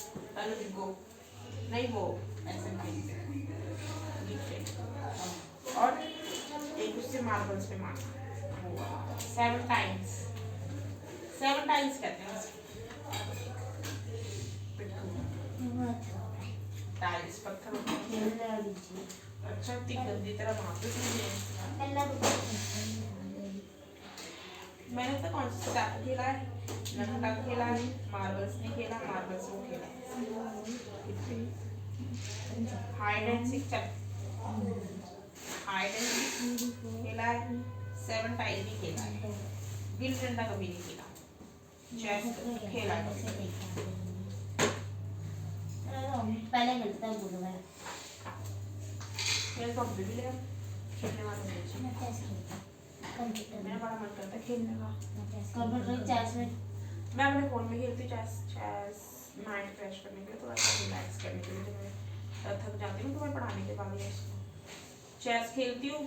Speaker 2: पहला दिगो, नहीं वो ऐसे खेलते हैं। और एक उससे मार्बल्स पे मारना 7 टाइम्स। 7 टाइम्स कहते हैं उसको। टाइल्स पत्थर अच्छा इतनी गंदी तरह मारते थे। मैंने तो कौन सा स्टैप खेला है? लंगड़ा खेला है, मार्बल्स नहीं खेला, मार्बल्स वो खेला हाइड एंड सीक खेला है, 7 टाइल भी खेला है, गिल्ली डंडा कभी नहीं खेला, चेस खेला है।
Speaker 3: पहले खेलता है बोलो मैं
Speaker 2: खेल तो अभी भी ले खेलने वाला मुझे।
Speaker 3: मैं चेस खेलता कंप्यूटर
Speaker 2: मेरा
Speaker 3: में।
Speaker 2: बड़ा मन करता है खेलने का।
Speaker 3: मैं चेस
Speaker 4: कंप्यूटर चेस में
Speaker 2: मैं अपने फ़ोन में खेलती हूँ चेस माइंड फ्रेश करने के लिए, थोड़ा सा रिलैक्स करने के लिए। जब मैं थक जाती हूँ तो मैं पढ़ाने के बाद ही चेस खेलती हूँ,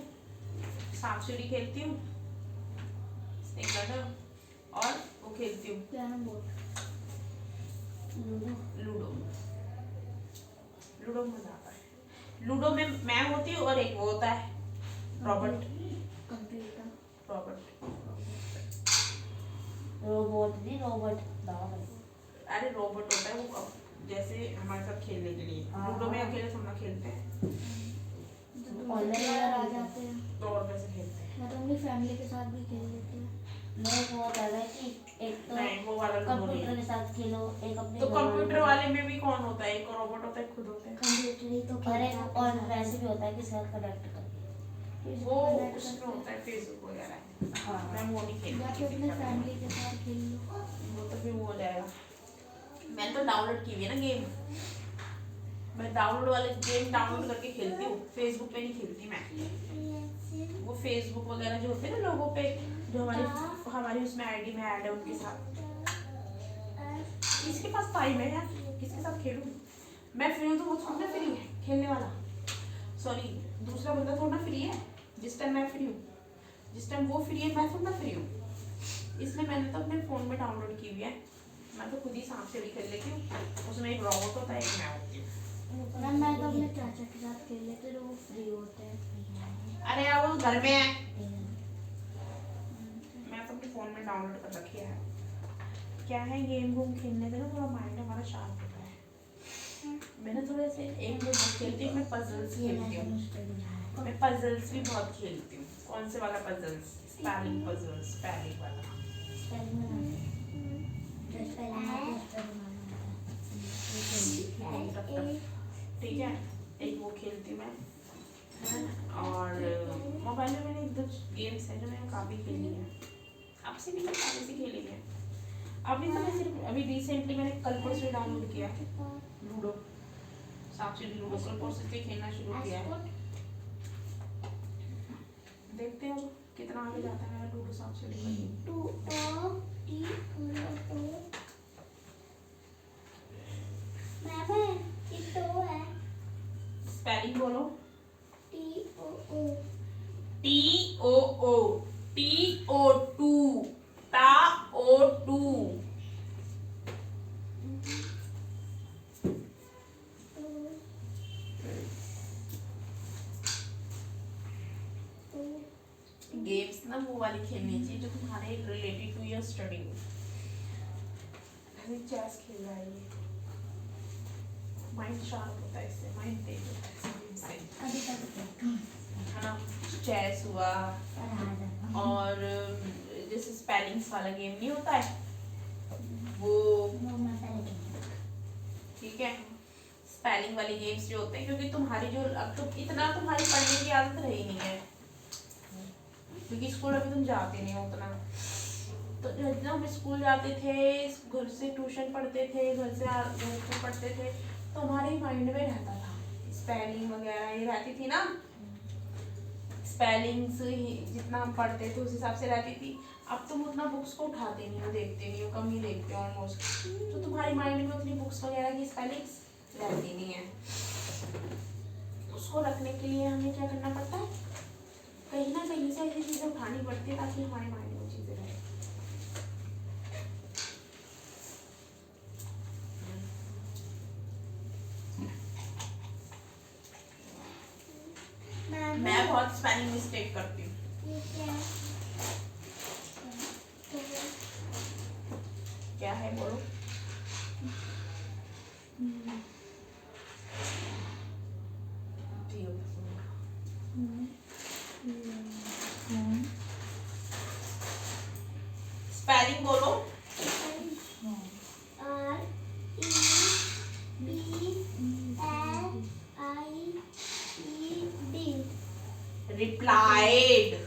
Speaker 2: सांप सीढ़ी खेलती हूँ, स्नेक लैडर, और वो खेलती हूँ
Speaker 3: carrom board, ludo.
Speaker 2: Ludo. Ludo में मजा आता है। लूडो में मैं होती हूँ और एक वो होता है रॉबर्ट।
Speaker 3: कंप्यूटर
Speaker 2: रॉबर्ट
Speaker 4: रोबोट नहीं रोबोट दावा
Speaker 2: अरे रोबोट होता है वो, जैसे हमारे साथ खेलने के लिए।
Speaker 4: हाँ,
Speaker 2: लूडो में
Speaker 4: हाँ।
Speaker 2: अकेले थोड़ा खेलते हैं,
Speaker 3: ऑनलाइन आ जाते हैं।
Speaker 2: तो और कैसे खेलते हैं।
Speaker 3: मैं तो अपनी फैमिली के साथ भी खेल लेती हूँ।
Speaker 4: नहीं वो होता है कि एक तो
Speaker 2: नहीं वो वाला लूडो
Speaker 4: कंप्यूटर
Speaker 2: नहीं।
Speaker 4: के साथ खेलो, एक अपने
Speaker 2: तो
Speaker 4: घर वालों
Speaker 2: कंप्यूटर
Speaker 4: के
Speaker 2: वाले में भी कौन होता है? एक रोबोट होता है, खुद होते हैं।
Speaker 3: कंप्यूटर ही तो
Speaker 4: साथ। और
Speaker 3: खेलता
Speaker 4: एक और वैसे भी होता है कि साथ कनेक्ट करके।
Speaker 2: वो उसमें होता है फेसबुक वगैरह।
Speaker 4: हाँ
Speaker 2: मैं वो नहीं
Speaker 3: या
Speaker 2: खेलती
Speaker 3: फिर अपने फैमिली के साथ खेल लो।
Speaker 2: वो तो फिर वो हो जाएगा। मैंने तो डाउनलोड की हुई है ना गेम, मैं डाउनलोड वाले गेम डाउनलोड करके खेलती हूँ, फेसबुक पे नहीं खेलती मैं। वो फेसबुक वगैरह जो होते हैं ना लोगों पे, जो हमारी उसमें आईडी में ऐड है उनके साथ। किसके पास टाइम है यार, किसके साथ खेलूं? मैं फ्री हूँ तो वो थोड़ा ना फ्री है खेलने वाला। सॉरी, दूसरा बंदा थोड़ा ना फ्री है। जिस टाइम मैं फ्री हूँ, जिस टाइम वो फ्री है, मैं थोड़ा फ्री हूँ। इसलिए मैंने तो अपने फ़ोन में डाउनलोड की हुई है। मैं तो खुद ही सांप सीढ़ी खेल लेती हूँ। उसमें एक रोबोट होता है, एक मैं होती हूँ।
Speaker 3: मैं तो अपने चाचा के साथ खेल लेते तो वो फ्री होते हैं।
Speaker 2: अरे यार वो घर में है। मैं तो अपने फ़ोन में डाउनलोड कर रखी है। क्या है, गेम गूम खेलने से ना थोड़ा माइंड हमारा शार्प होता है। मैंने थोड़े से एक दो बुक खेलती हूँ, मैं पजल्स खेलती हूँ। मैं पजल्स भी बहुत खेलती हूँ। कौन से वाला पजल्स? स्पेलिंग पजल्स, स्पेलिंग वाला।
Speaker 3: स्पेलिंग बनाते हैं। जो स्पेलिंग आती है उस पर बनाना होता है।
Speaker 2: ठीक है, एक वो खेलती हूँ मैं, है। और मोबाइल में मैंने एक दो गेम्स हैं जो मैंने काफ़ी खेली हैं। आपसे भी काफ़ी सी खेली हैं। अभी तो मैं सिर्फ अभी रिसेंटली मैंने कल परसों डाउनलोड किया लूडो, सांप सीढ़ी लूडो कल परसों से खेलना शुरू किया है। देखते हैं अब कितना आगे जाता है मेरा लूडो सांप सीढ़ी का।
Speaker 3: Two O T O ma'am ये तो है
Speaker 2: स्पेलिंग बोलो।
Speaker 3: टी ओ ओ
Speaker 2: TOO TO2 टा ओ टू। गेम्स ना वो वाली खेलनी चाहिए जो तुम्हारे रिलेटेड टू योर स्टडी हो। चेस खेल रहा है ये, माइंड शार्प होता है इससे, माइंड तेज होता है इससे।
Speaker 3: अभी तक
Speaker 2: है ना, चेस हुआ, और जैसे स्पेलिंग्स वाला गेम नहीं होता है वो, ठीक है। स्पेलिंग वाली गेम्स जो होते हैं, क्योंकि तुम्हारी जो अब तो इतना तुम्हारी पढ़ने की आदत रही नहीं है, क्योंकि स्कूल अभी तुम जाते नहीं हो उतना। तो जब हम स्कूल जाते थे, घर से ट्यूशन पढ़ते थे, घर से पढ़ते थे, तो हमारे माइंड में रहता था स्पेलिंग वगैरह ये रहती थी ना। स्पेलिंग्स जितना हम पढ़ते थे उस हिसाब से रहती थी। अब तुम उतना बुक्स को उठाते नहीं हो, देखते नहीं हो, कम ही देखते हो ऑलमोस्ट। तो तुम्हारी माइंड में उतनी बुक्स वगैरह की स्पेलिंग्स रहती नहीं है। उसको रखने के लिए हमें क्या करना पड़ता है, कहीं ना कहीं से ऐसी चीज़ें उठानी पड़ती है ताकि हमारे माइंड में वो चीज़ें रहें। मैं बहुत स्पेलिंग मिस्टेक करती हूँ। क्या है बोलो। स्पेलिंग बोलो। रिप्लाइड।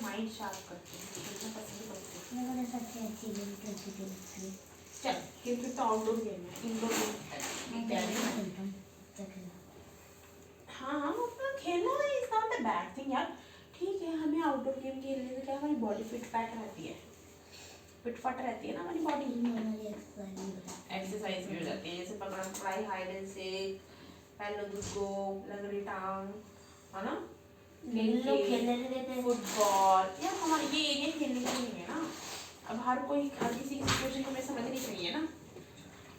Speaker 2: माइंड शार्प करते हैं, खेलना पसंद करते हैं।
Speaker 3: मेरे को तो सबसे अच्छी गेम क्रिकेट लगती है।
Speaker 2: चल क्रिकेट तो आउटडोर गेम है, इंडोर गेम
Speaker 3: मैं
Speaker 2: है।
Speaker 3: खेलता हूँ, अच्छा खेलना।
Speaker 2: हाँ हाँ अपना खेलना is not a bad thing यार। ठीक है, हमें आउटडोर गेम खेलने से क्या हमारी बॉडी फिट फैट रहती है, फिट फाट रहती है ना हमारी बॉडी,
Speaker 3: नॉर्मली एक्सरसाइज भी होता है।
Speaker 2: एक्सरसाइज भी हो जाती है। जैसे पकड़म पकड़ाई, हाइड एंड सीक, पहलो दूसरो, लगड़ी टांग, है ना,
Speaker 3: लेकिन लोग खेलने नहीं देते।
Speaker 2: फुटबॉल। यार हमारे ये एरिया खेलने के लिए है ना। अब हर किसी की सिचुएशन हमें समझनी चाहिए ना।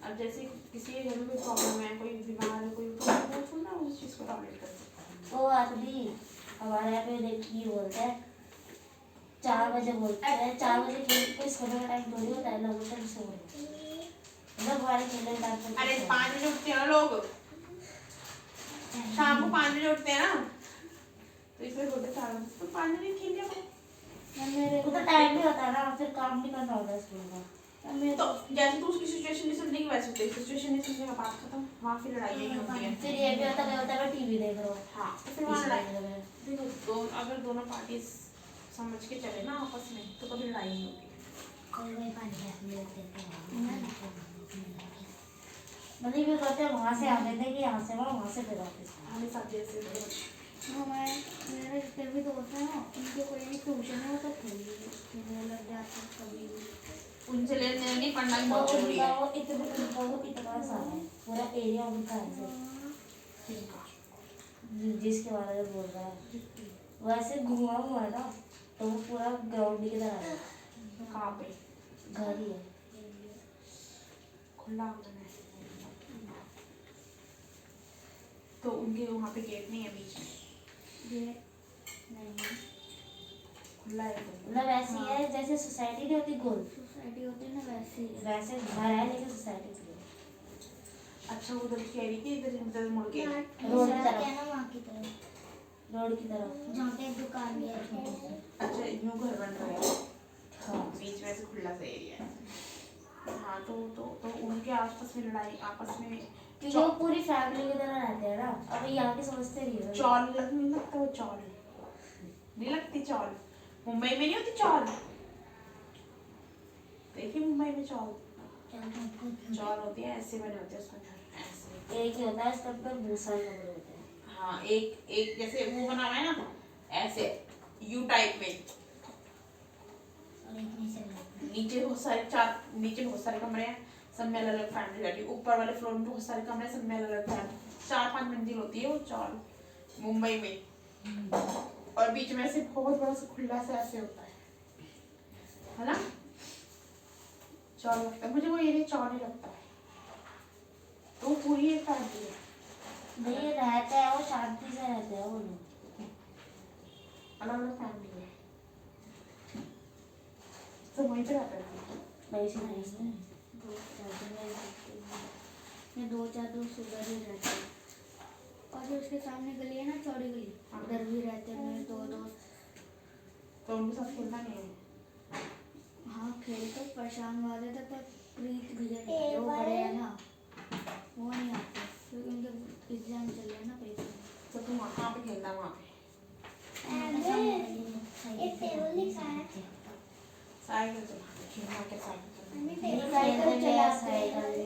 Speaker 2: अब जैसे किसी के घर में कोई प्रॉब्लम है, कोई बीमार है, कोई तो वो ना उस चीज़ को टॉलरेट कर सकता है।
Speaker 3: वो आदमी हमारे यहाँ पे देखिए बोलते हैं 4 बजे बोलते हैं, 4 बजे खेल कोई सोने का टाइम थोड़ी होता है, लोग बोलते हैं सो रहे, मतलब हमारे खेलने का टाइम।
Speaker 2: अरे 5 बजे उठते हैं ना लोग, शाम को 5 बजे उठते हैं ना, तो इसलिए बोलते 4 बजे तो 5 बजे खेल लिया करो।
Speaker 3: मेरे को तो टाइम नहीं होता ना, फिर काम भी करना होता है स्कूल का।
Speaker 2: तो जैसे तू उसकी सिचुएशन नहीं समझेगी वैसे होती है, सिचुएशन नहीं समझेगा बात खत्म, वहाँ फिर लड़ाई नहीं होती है।
Speaker 3: फिर ये भी होता है मैं टीवी देख रहा हूँ।
Speaker 2: हाँ तो फिर वहाँ लड़ाई, देखो अगर दोनों पार्टीज समझ के चले ना आपस में तो कभी लड़ाई नहीं होती।
Speaker 3: मतलब ये कहते हैं वहाँ से आते थे कि यहाँ से वहाँ से फिर वापस।
Speaker 2: हमें साथ जैसे
Speaker 3: हमारे मेरे जितने भी दोस्त हैं ना, उनके कोई भी ट्यूशन है वो तो खेलने लग जाते हैं कभी भी।
Speaker 2: उनसे लेने नहीं पढ़ना भी
Speaker 3: तो
Speaker 2: बहुत जरूरी है।
Speaker 3: वो इतना सारा है, पूरा एरिया उनका है जिसके बारे में बोल रहा है। वैसे घुमा हुआ है ना, तो वो पूरा ग्राउंड की तरह है।
Speaker 2: कहाँ पे?
Speaker 3: घर ही है,
Speaker 2: खुला आंगन है। तो उनके वहाँ पे गेट नहीं है बीच में?
Speaker 3: नहीं
Speaker 2: खुला है तो।
Speaker 3: मतलब ऐसी है जैसे सोसाइटी नहीं होती, गोल सोसाइटी होती है ना, वैसे घर है लेकिन सोसाइटी की है।
Speaker 2: अच्छा उधर कह रही थी इधर मुड़ के
Speaker 3: रोड की तरफ है ना, वहाँ की तरफ, रोड की तरफ जहाँ पे एक दुकान भी है छोटी सी।
Speaker 2: अच्छा यूँ घर बन रहा है।
Speaker 3: हाँ
Speaker 2: बीच में से खुला सा एरिया है। हाँ तो उनके आसपास में लड़ाई आपस में
Speaker 3: क्योंकि वो पूरी फैमिली की तरह रहते हैं ना। अब यहाँ के समझते नहीं है।
Speaker 2: चौल नहीं लगता, वो चौल नहीं लगती चौल। मुंबई में नहीं होती चौल, देखिए मुंबई में चौल होती है, ऐसे बने होते हैं उसमें घर, ऐसे
Speaker 3: एक ही होता है, इसके ऊपर बहुत सारे कमरे होते हैं।
Speaker 2: हाँ एक जैसे वो बना हुआ है ना ऐसे यू टाइप में,
Speaker 3: और एक नीचे रहता है।
Speaker 2: नीचे बहुत सारे कमरे हैं, सब में अलग अलग फैमिली रहती है। ऊपर वाले फ्लोर में बहुत सारे कमरे, सब में अलग अलग फैमिली, 4-5 मंजिल होती है वो चौल मुंबई में। और बीच में से बहुत बड़ा सा खुला सा ऐसे होता है ना, चौल लगता है मुझे। वो एरिया चौल ही लगता है, तो वो पूरी एक फैमिली है।
Speaker 3: नहीं रहते हैं वो, शांति से रहते हैं वो लोग,
Speaker 2: अलग अलग फैमिली है, सब वहीं पे रहते हैं।
Speaker 3: पैसे भेजते हैं। 2-4 दोस्त उधर ही रहते हैं, और जो उसके सामने गली है ना, चौड़ी गली, उधर भी रहते हैं मेरे 2 दोस्त।
Speaker 2: तो उनके साथ खेलना नहीं है?
Speaker 3: हाँ खेलते, परेशान हुआ थे, पर प्रीत भैया जो बड़े हैं ना वो नहीं आते, क्योंकि उनके एग्जाम चल रहे हैं ना, पेपर।
Speaker 2: तो तुम वहाँ पे खेलना, वहाँ पे साइकिल चला खेलना के
Speaker 3: साइकिल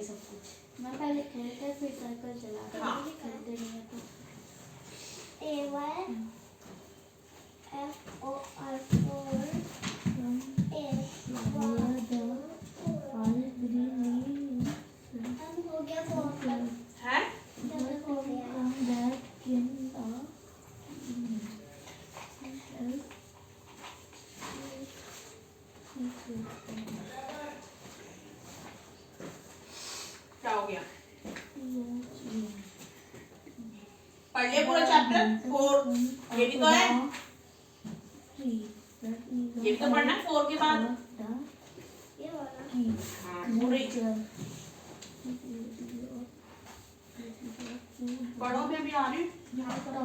Speaker 3: सब कुछ मैं पहले खेलते फिर साइकिल चलाते।
Speaker 2: हाँ।
Speaker 3: खेलते नहीं है तो
Speaker 2: है। क्या हो गया? पढ़ लिया पूरा चैप्टर 4? ये भी तो है, ये भी तो पढ़ना है 4 के बाद। हाँ पूरी पढ़ो, मैं अभी आ रही हूँ। यहाँ पढ़ो।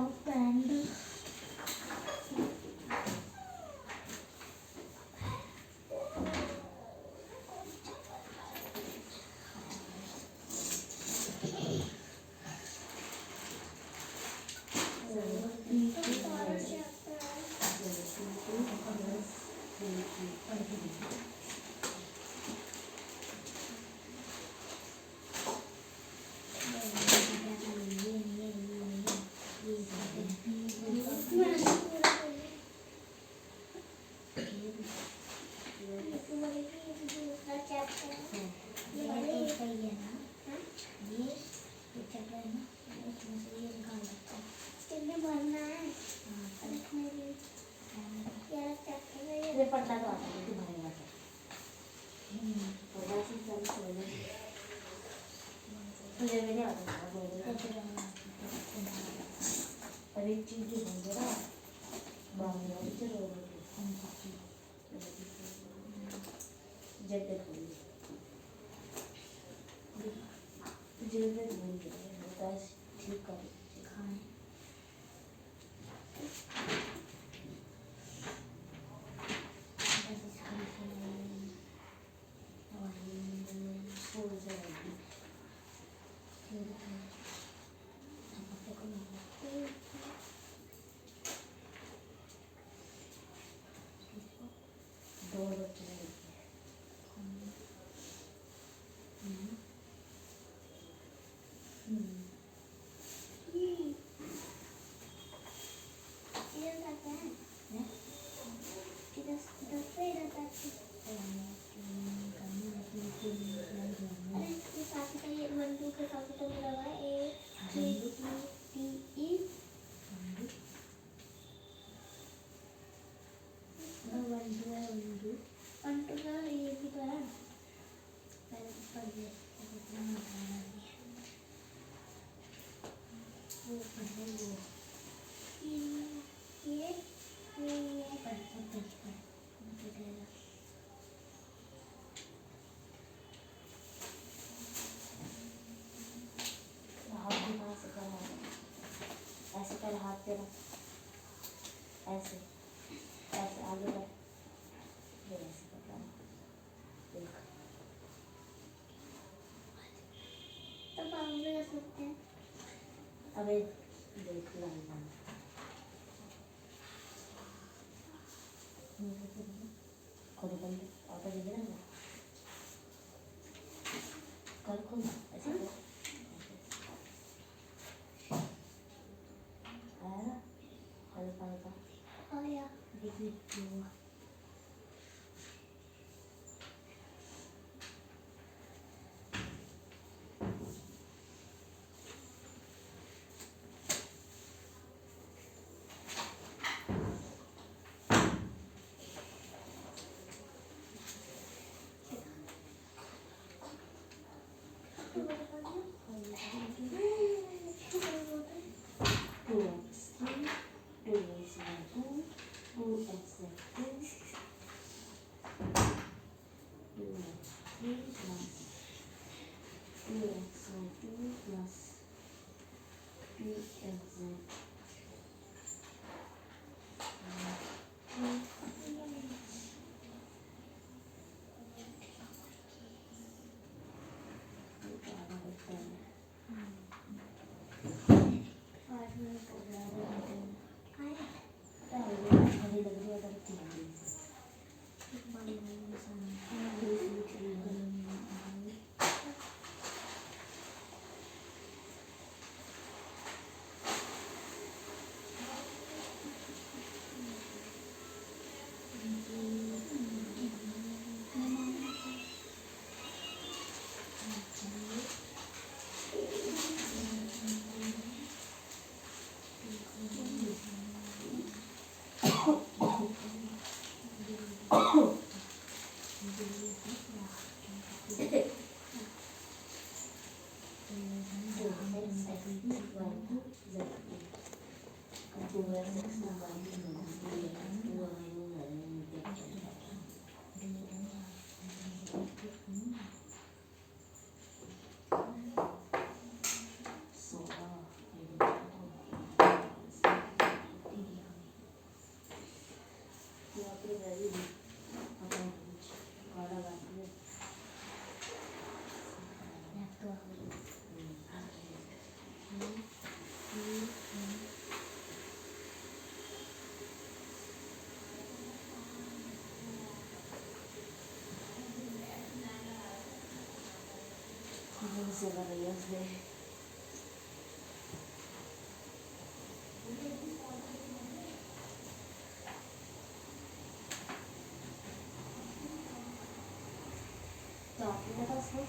Speaker 3: कितने भरना है रखने के लिए यार चक्कर है
Speaker 4: ये पढ़ता तो आता है तुम्हारे यहाँ से पढ़ा से चल सोने तुझे भी नहीं आता था बोल और एक चीज़ भी बोल दे रहा बांग्ला भी चलो जगह बोल जगह बोल बता ठीक कर सिखाएं दो बच्चे
Speaker 3: ये करते हैं इधर दस पे इधर तक अरे ये साथ का ये 1 2 के साथ तो मिला हुआ है A B C D E 1 2 का ये भी तो है पहले पढ़ लिया वो पढ़ लो ये
Speaker 4: हाथ दिखा से कर ऐसे कर हाथ तेरा ऐसे ऐसे आगे बढ़ फिर ऐसे कर देख
Speaker 3: तो पाँव में कर सकते हैं
Speaker 4: अबे देख लाना खुद बंद ऑटो दे देना कर खुद ऐसे कर आया हल्का हल्का
Speaker 3: और या
Speaker 4: देखिए क्यों se la veías de तो आपके पास हो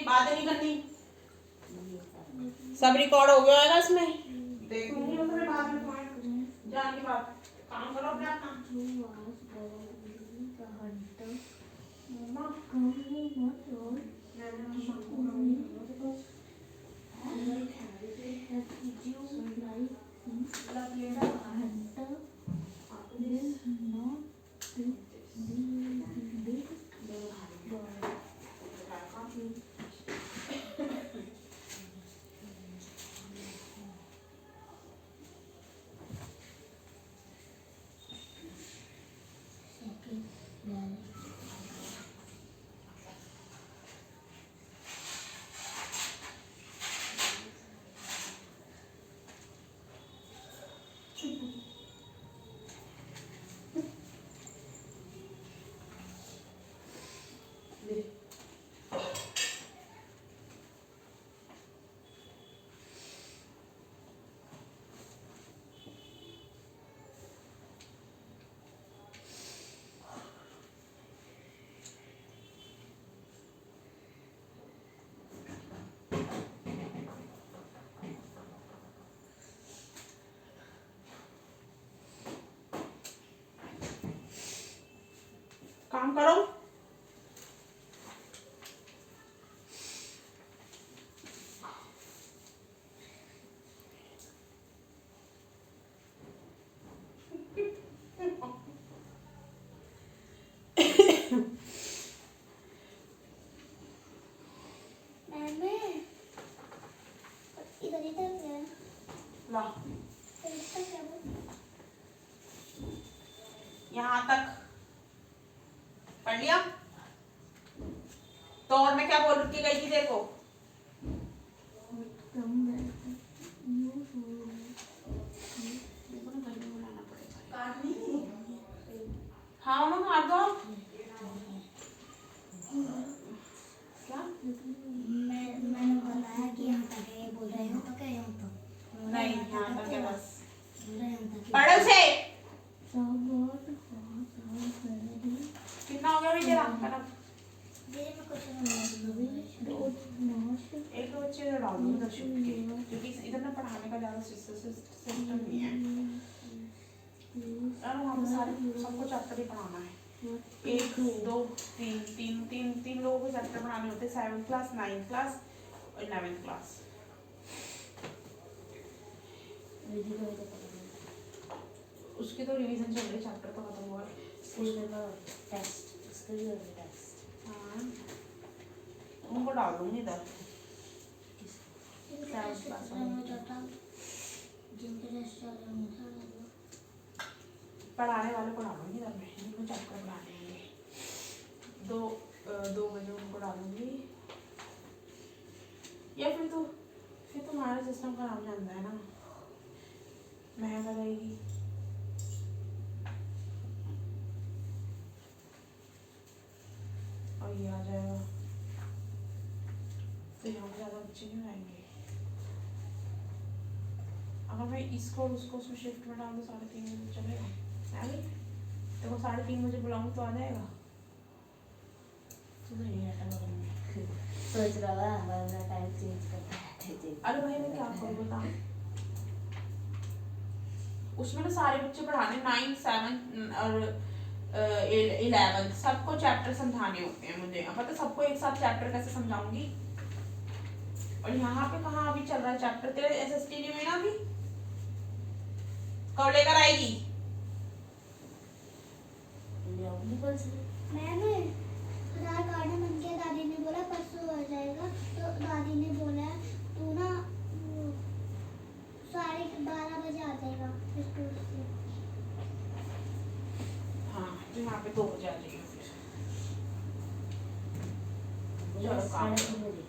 Speaker 2: बात नहीं करनी, सब रिकॉर्ड हो गया होगा इसमें।
Speaker 1: देखूंगी उसमें बाद में पॉइंट
Speaker 2: जान की बात, काम करो अपना अपना। काम करो। यहाँ तक पढ़ लिया तो और मैं क्या बोल के गई थी देखो। हाँ मम्मा मार दो क्या।
Speaker 3: मैंने बताया कि यहाँ तक है, बोल रहे हो तो क्या यहाँ तक
Speaker 2: नहीं यहाँ तक है बस।
Speaker 3: यहाँ तक
Speaker 2: पढ़ो से कितना हो गया भाई तेरा कलम। एक दो बच्चे इधर डाल दूंगी, इधर शिफ्ट के, क्योंकि इधर ना पढ़ाने का ज़्यादा सिस्टम नहीं है। और वहाँ पे सारे सबको चैप्टर ही पढ़ाना है, 1 2 3 लोगों को चैप्टर पढ़ाने होते हैं, 7th क्लास 9th क्लास और 11th क्लास।
Speaker 4: विधि को भी तो पढ़ाना है।
Speaker 2: उसकी तो रिवीजन चल रही, चैप्टर तो खत्म हुआ है।
Speaker 4: स्कूल में तो टेस्ट, उसके भी होंगे टेस्ट।
Speaker 2: हाँ, उनको डाल दूंगी इधर।
Speaker 3: जिनके टेस्ट खत्म हो जाता, जिनके टेस्ट चल रहे हैं
Speaker 2: पढ़ाने वाले को डालूंगी इधर में, जिनको चैप्टर पढ़ाने होंगे 2 बजे उनको डालूंगी। या फिर तुम्हारे सिस्टम का नाम जानता है ना, महंगा रहेगी। और ये आ जाएगा, तो यहाँ पे ज़्यादा बच्चे नहीं आएंगे। अगर मैं इसको और उसको उसमें शिफ्ट में डाल दूँ 3:30 बजे चलेगा, है भाई? देखो 3:30 बजे बुलाऊँ तो आ जाएगा। तो नहीं आता बगल में।
Speaker 4: सोच रहा था हमारा टाइम चेंज करता है।
Speaker 2: अरे भाई मैं क्या करूँ बता, उसमें ना सारे बच्चे पढ़ाने 9, 7 और 11 सबको चैप्टर समझाने होते हैं मुझे। अब पता सबको एक साथ चैप्टर कैसे समझाऊंगी। और यहाँ पे कहाँ अभी चल रहा है चैप्टर, तेरे SST में ना अभी कब लेकर आएगी?
Speaker 3: मैंने आधार कार्ड में बन के दादी ने बोला परसों आ जाएगा, तो दादी ने बोला तू ना 12:30 बजे आ जाएगा स्कूल से।
Speaker 2: हाँ तो यहाँ पे 2 बजे आ जाएगी फिर। चलो काम
Speaker 4: साढ़े
Speaker 2: करो।
Speaker 4: 3 बजे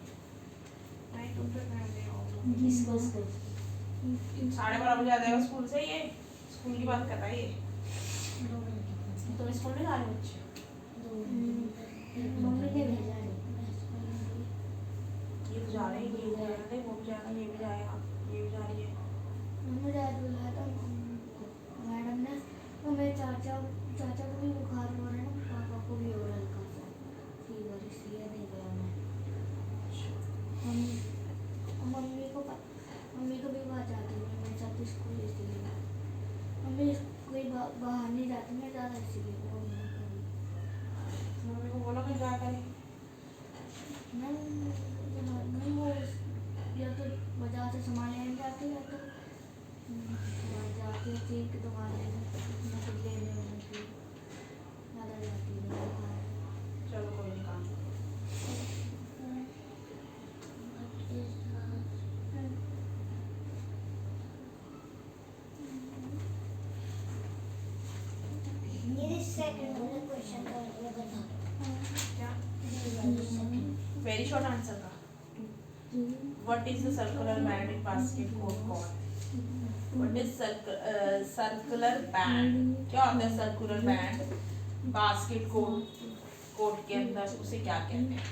Speaker 2: नहीं तुम फिर मैं ले आऊँगी।
Speaker 4: इसको
Speaker 2: 12:30 बजे आ जाएगा स्कूल से। ये स्कूल की बात कर रहा है ये। तुम स्कूल में जा रहे हो बच्चे?
Speaker 3: मम्मी ने भेजा है।
Speaker 2: ये तो जा रहे हैं, ये जा रहे हैं, वो भी जाएगा, ये भी जाएगा, ये भी जा रही है।
Speaker 3: मम्मी डैड बुलाया था मैडम ने, तो मेरे चाचा को भी बुखार हो रहा है ना, पापा को भी हो रहा है हल्का सा फीवर, इसलिए नहीं गया मैं। मम्मी को भी बात आती है मेरे साथ स्कूल, इसलिए मम्मी कोई बाहर नहीं जाती मैं ज़्यादा, इसलिए वो नहीं करी।
Speaker 2: मम्मी को बोलो कि क्या करें।
Speaker 3: नहीं वो या तो बाजार से सामान लेने जाती है, या तो बाहर जाती है चीज की दुकान लेने, कुछ लेने होने की ज़्यादा जाती है बाहर।
Speaker 2: चलो कोई नहीं, काम करो।
Speaker 3: ये सेकंड वाला क्वेश्चन का ये बता
Speaker 2: क्या?
Speaker 3: दो।
Speaker 2: वेरी शॉर्ट आंसर का। What is the circular band in basket court called? What is circular band? क्या होता है circular band? basket court के अंदर उसे क्या कहते हैं?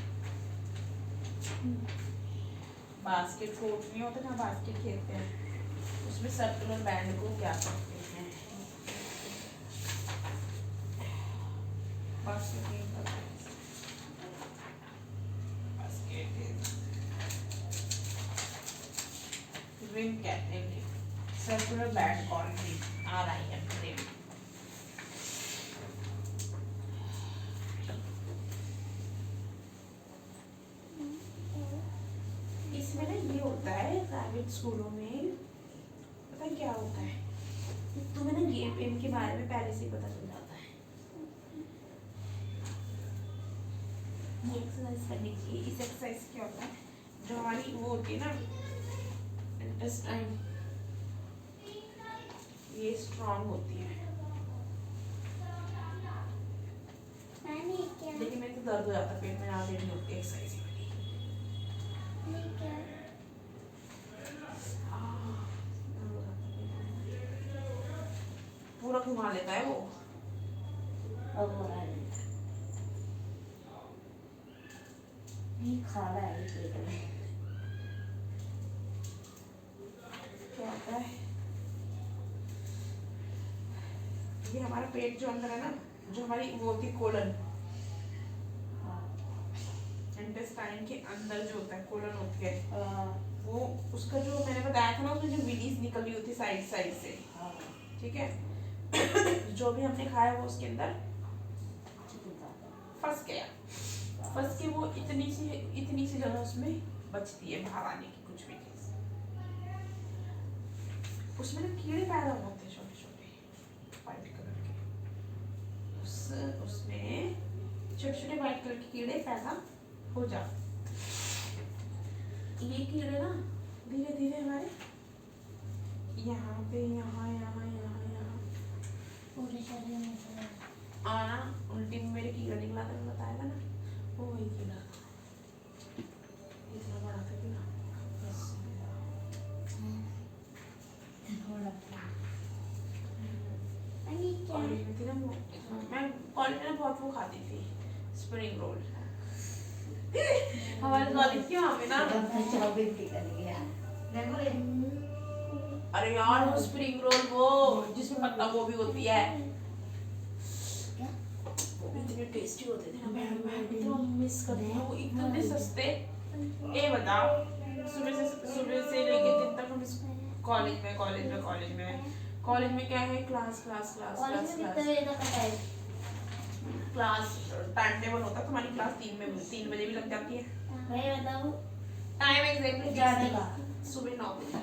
Speaker 2: basket court नहीं होता जहाँ basket खेलते हैं, उसमें circular band को क्या कहते हैं? basket नहीं पता है। basket रिम कहते हैं, circular band cord rim, RIM rim. इसमें ना ये होता है प्राइवेट स्कूलों में, पता है क्या होता है, तुम्हें ना गेम वेम के बारे में पहले से पता चल जाता है। ये एक्सरसाइज करनी चाहिए। इस एक्सरसाइज क्या होता है, जो हमारी वो होती है ना इंटेस्टाइन, ये स्ट्रॉन्ग होती है। लेकिन मेरे को दर्द हो जाता है पेट में, ना देनी होती है एक्सरसाइज वाली। पूरा घुमा लेता है वो।
Speaker 4: अब हो रहा है नहीं, खा रहा है पेट में।
Speaker 2: क्या होता है, ये हमारा पेट जो अंदर है ना, जो हमारी वो होती है कोलन, इंटेस्टाइन के अंदर जो होता है कोलन होती है, वो उसका जो मैंने बताया था ना, उसमें जो विडीज निकली होती है साइड साइड से, ठीक है। जो भी हमने खाया वो उसके अंदर फंस गया, फंस के वो इतनी सी जगह उसमें बचती है बाहर आने की कुछ भी चीज। उसमें ना कीड़े पैदा होते हैं छोटे छोटे व्हाइट कलर के, उसमें छोटे छोटे व्हाइट कलर के कीड़े पैदा हो जाते। ये कीड़े ना धीरे धीरे हमारे यहाँ पे यहाँ यहाँ यहाँ यहाँ
Speaker 3: पूरे शरीर में चला
Speaker 2: आना, उल्टी में मेरे कीड़ा निकला था, मैं बताया था ना, वो वही कीड़ा था, इतना बड़ा था कीड़ा। कॉलेज में थी ना वो, मैं कॉलेज में बहुत वो खाती थी स्प्रिंग रोल। हमारे कॉलेज के वहाँ पे ना, अरे यार वो स्प्रिंग रोल वो जिसमें पत्ता गोभी होती है, वो भी इतने टेस्टी होते थे ना, मैं इतना मिस करती हूँ, इतने सस्ते। ये बताओ सुबह से लेके दिन तक हम कॉलेज में क्या है, क्लास टाइम टेबल होता है। तुम्हारी क्लास 3 बजे भी लग जाती है,
Speaker 3: मैं बताऊं
Speaker 2: टाइम एग्जैक्टली जाने का सुबह 9 बजे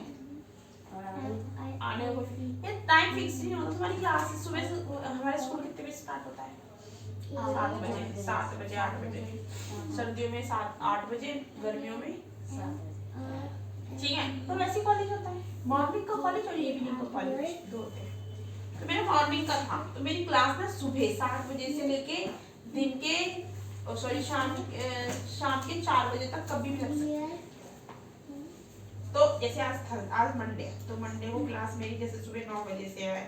Speaker 2: आने को, ये टाइम फिक्स नहीं होता। तुम्हारी क्लास सुबह से, हमारे स्कूल कितने बजे स्टार्ट होता है? 7 बजे 8 बजे, सर्दियों में 7-8 बजे, गर्मियों में 7 ठीक है। तो वैसे कॉलेज होता है, मॉर्निंग का कॉलेज और इवनिंग का कॉलेज दो होते हैं। तो मेरा मॉर्निंग का था, तो मेरी क्लास ना सुबह 7 बजे से लेके दिन के शाम के 4 बजे तक कभी भी लग सकती है। तो जैसे आज मंडे है, तो मंडे को क्लास मेरी जैसे सुबह 9 बजे से है,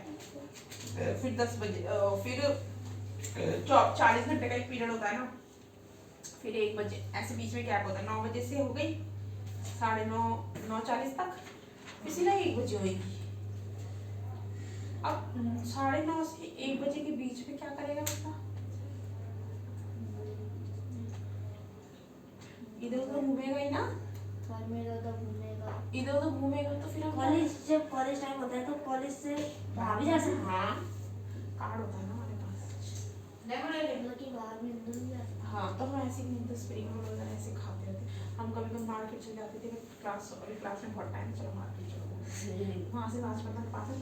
Speaker 2: फिर 10 बजे, फिर 40 घंटे का एक पीरियड होता है ना, फिर 1 बजे, ऐसे बीच में गैप होता है। 9 बजे से हो गई 9:30 9:40 तक, फिर सीधा 1 बजे होगी। अब 9:30 से 1 बजे के बीच में क्या करेगा बच्चा? इधर उधर घूमेगा ही ना, इधर उधर घूमेगा, तो फिर
Speaker 4: जब कॉलेज टाइम होता है तो कॉलेज से बाहर भी जा सकते हैं।
Speaker 2: हाँ, कार्ड होता है ना हमारे पास। हाँ, तो हम ऐसे ही तो स्प्रिंग रोल वगैरह ऐसे खाते रहते। हम कभी मार्केट चले जाते थे, क्लास में बहुत टाइम, चलो मार्केट चलो, वहाँ से लाजपत पास है,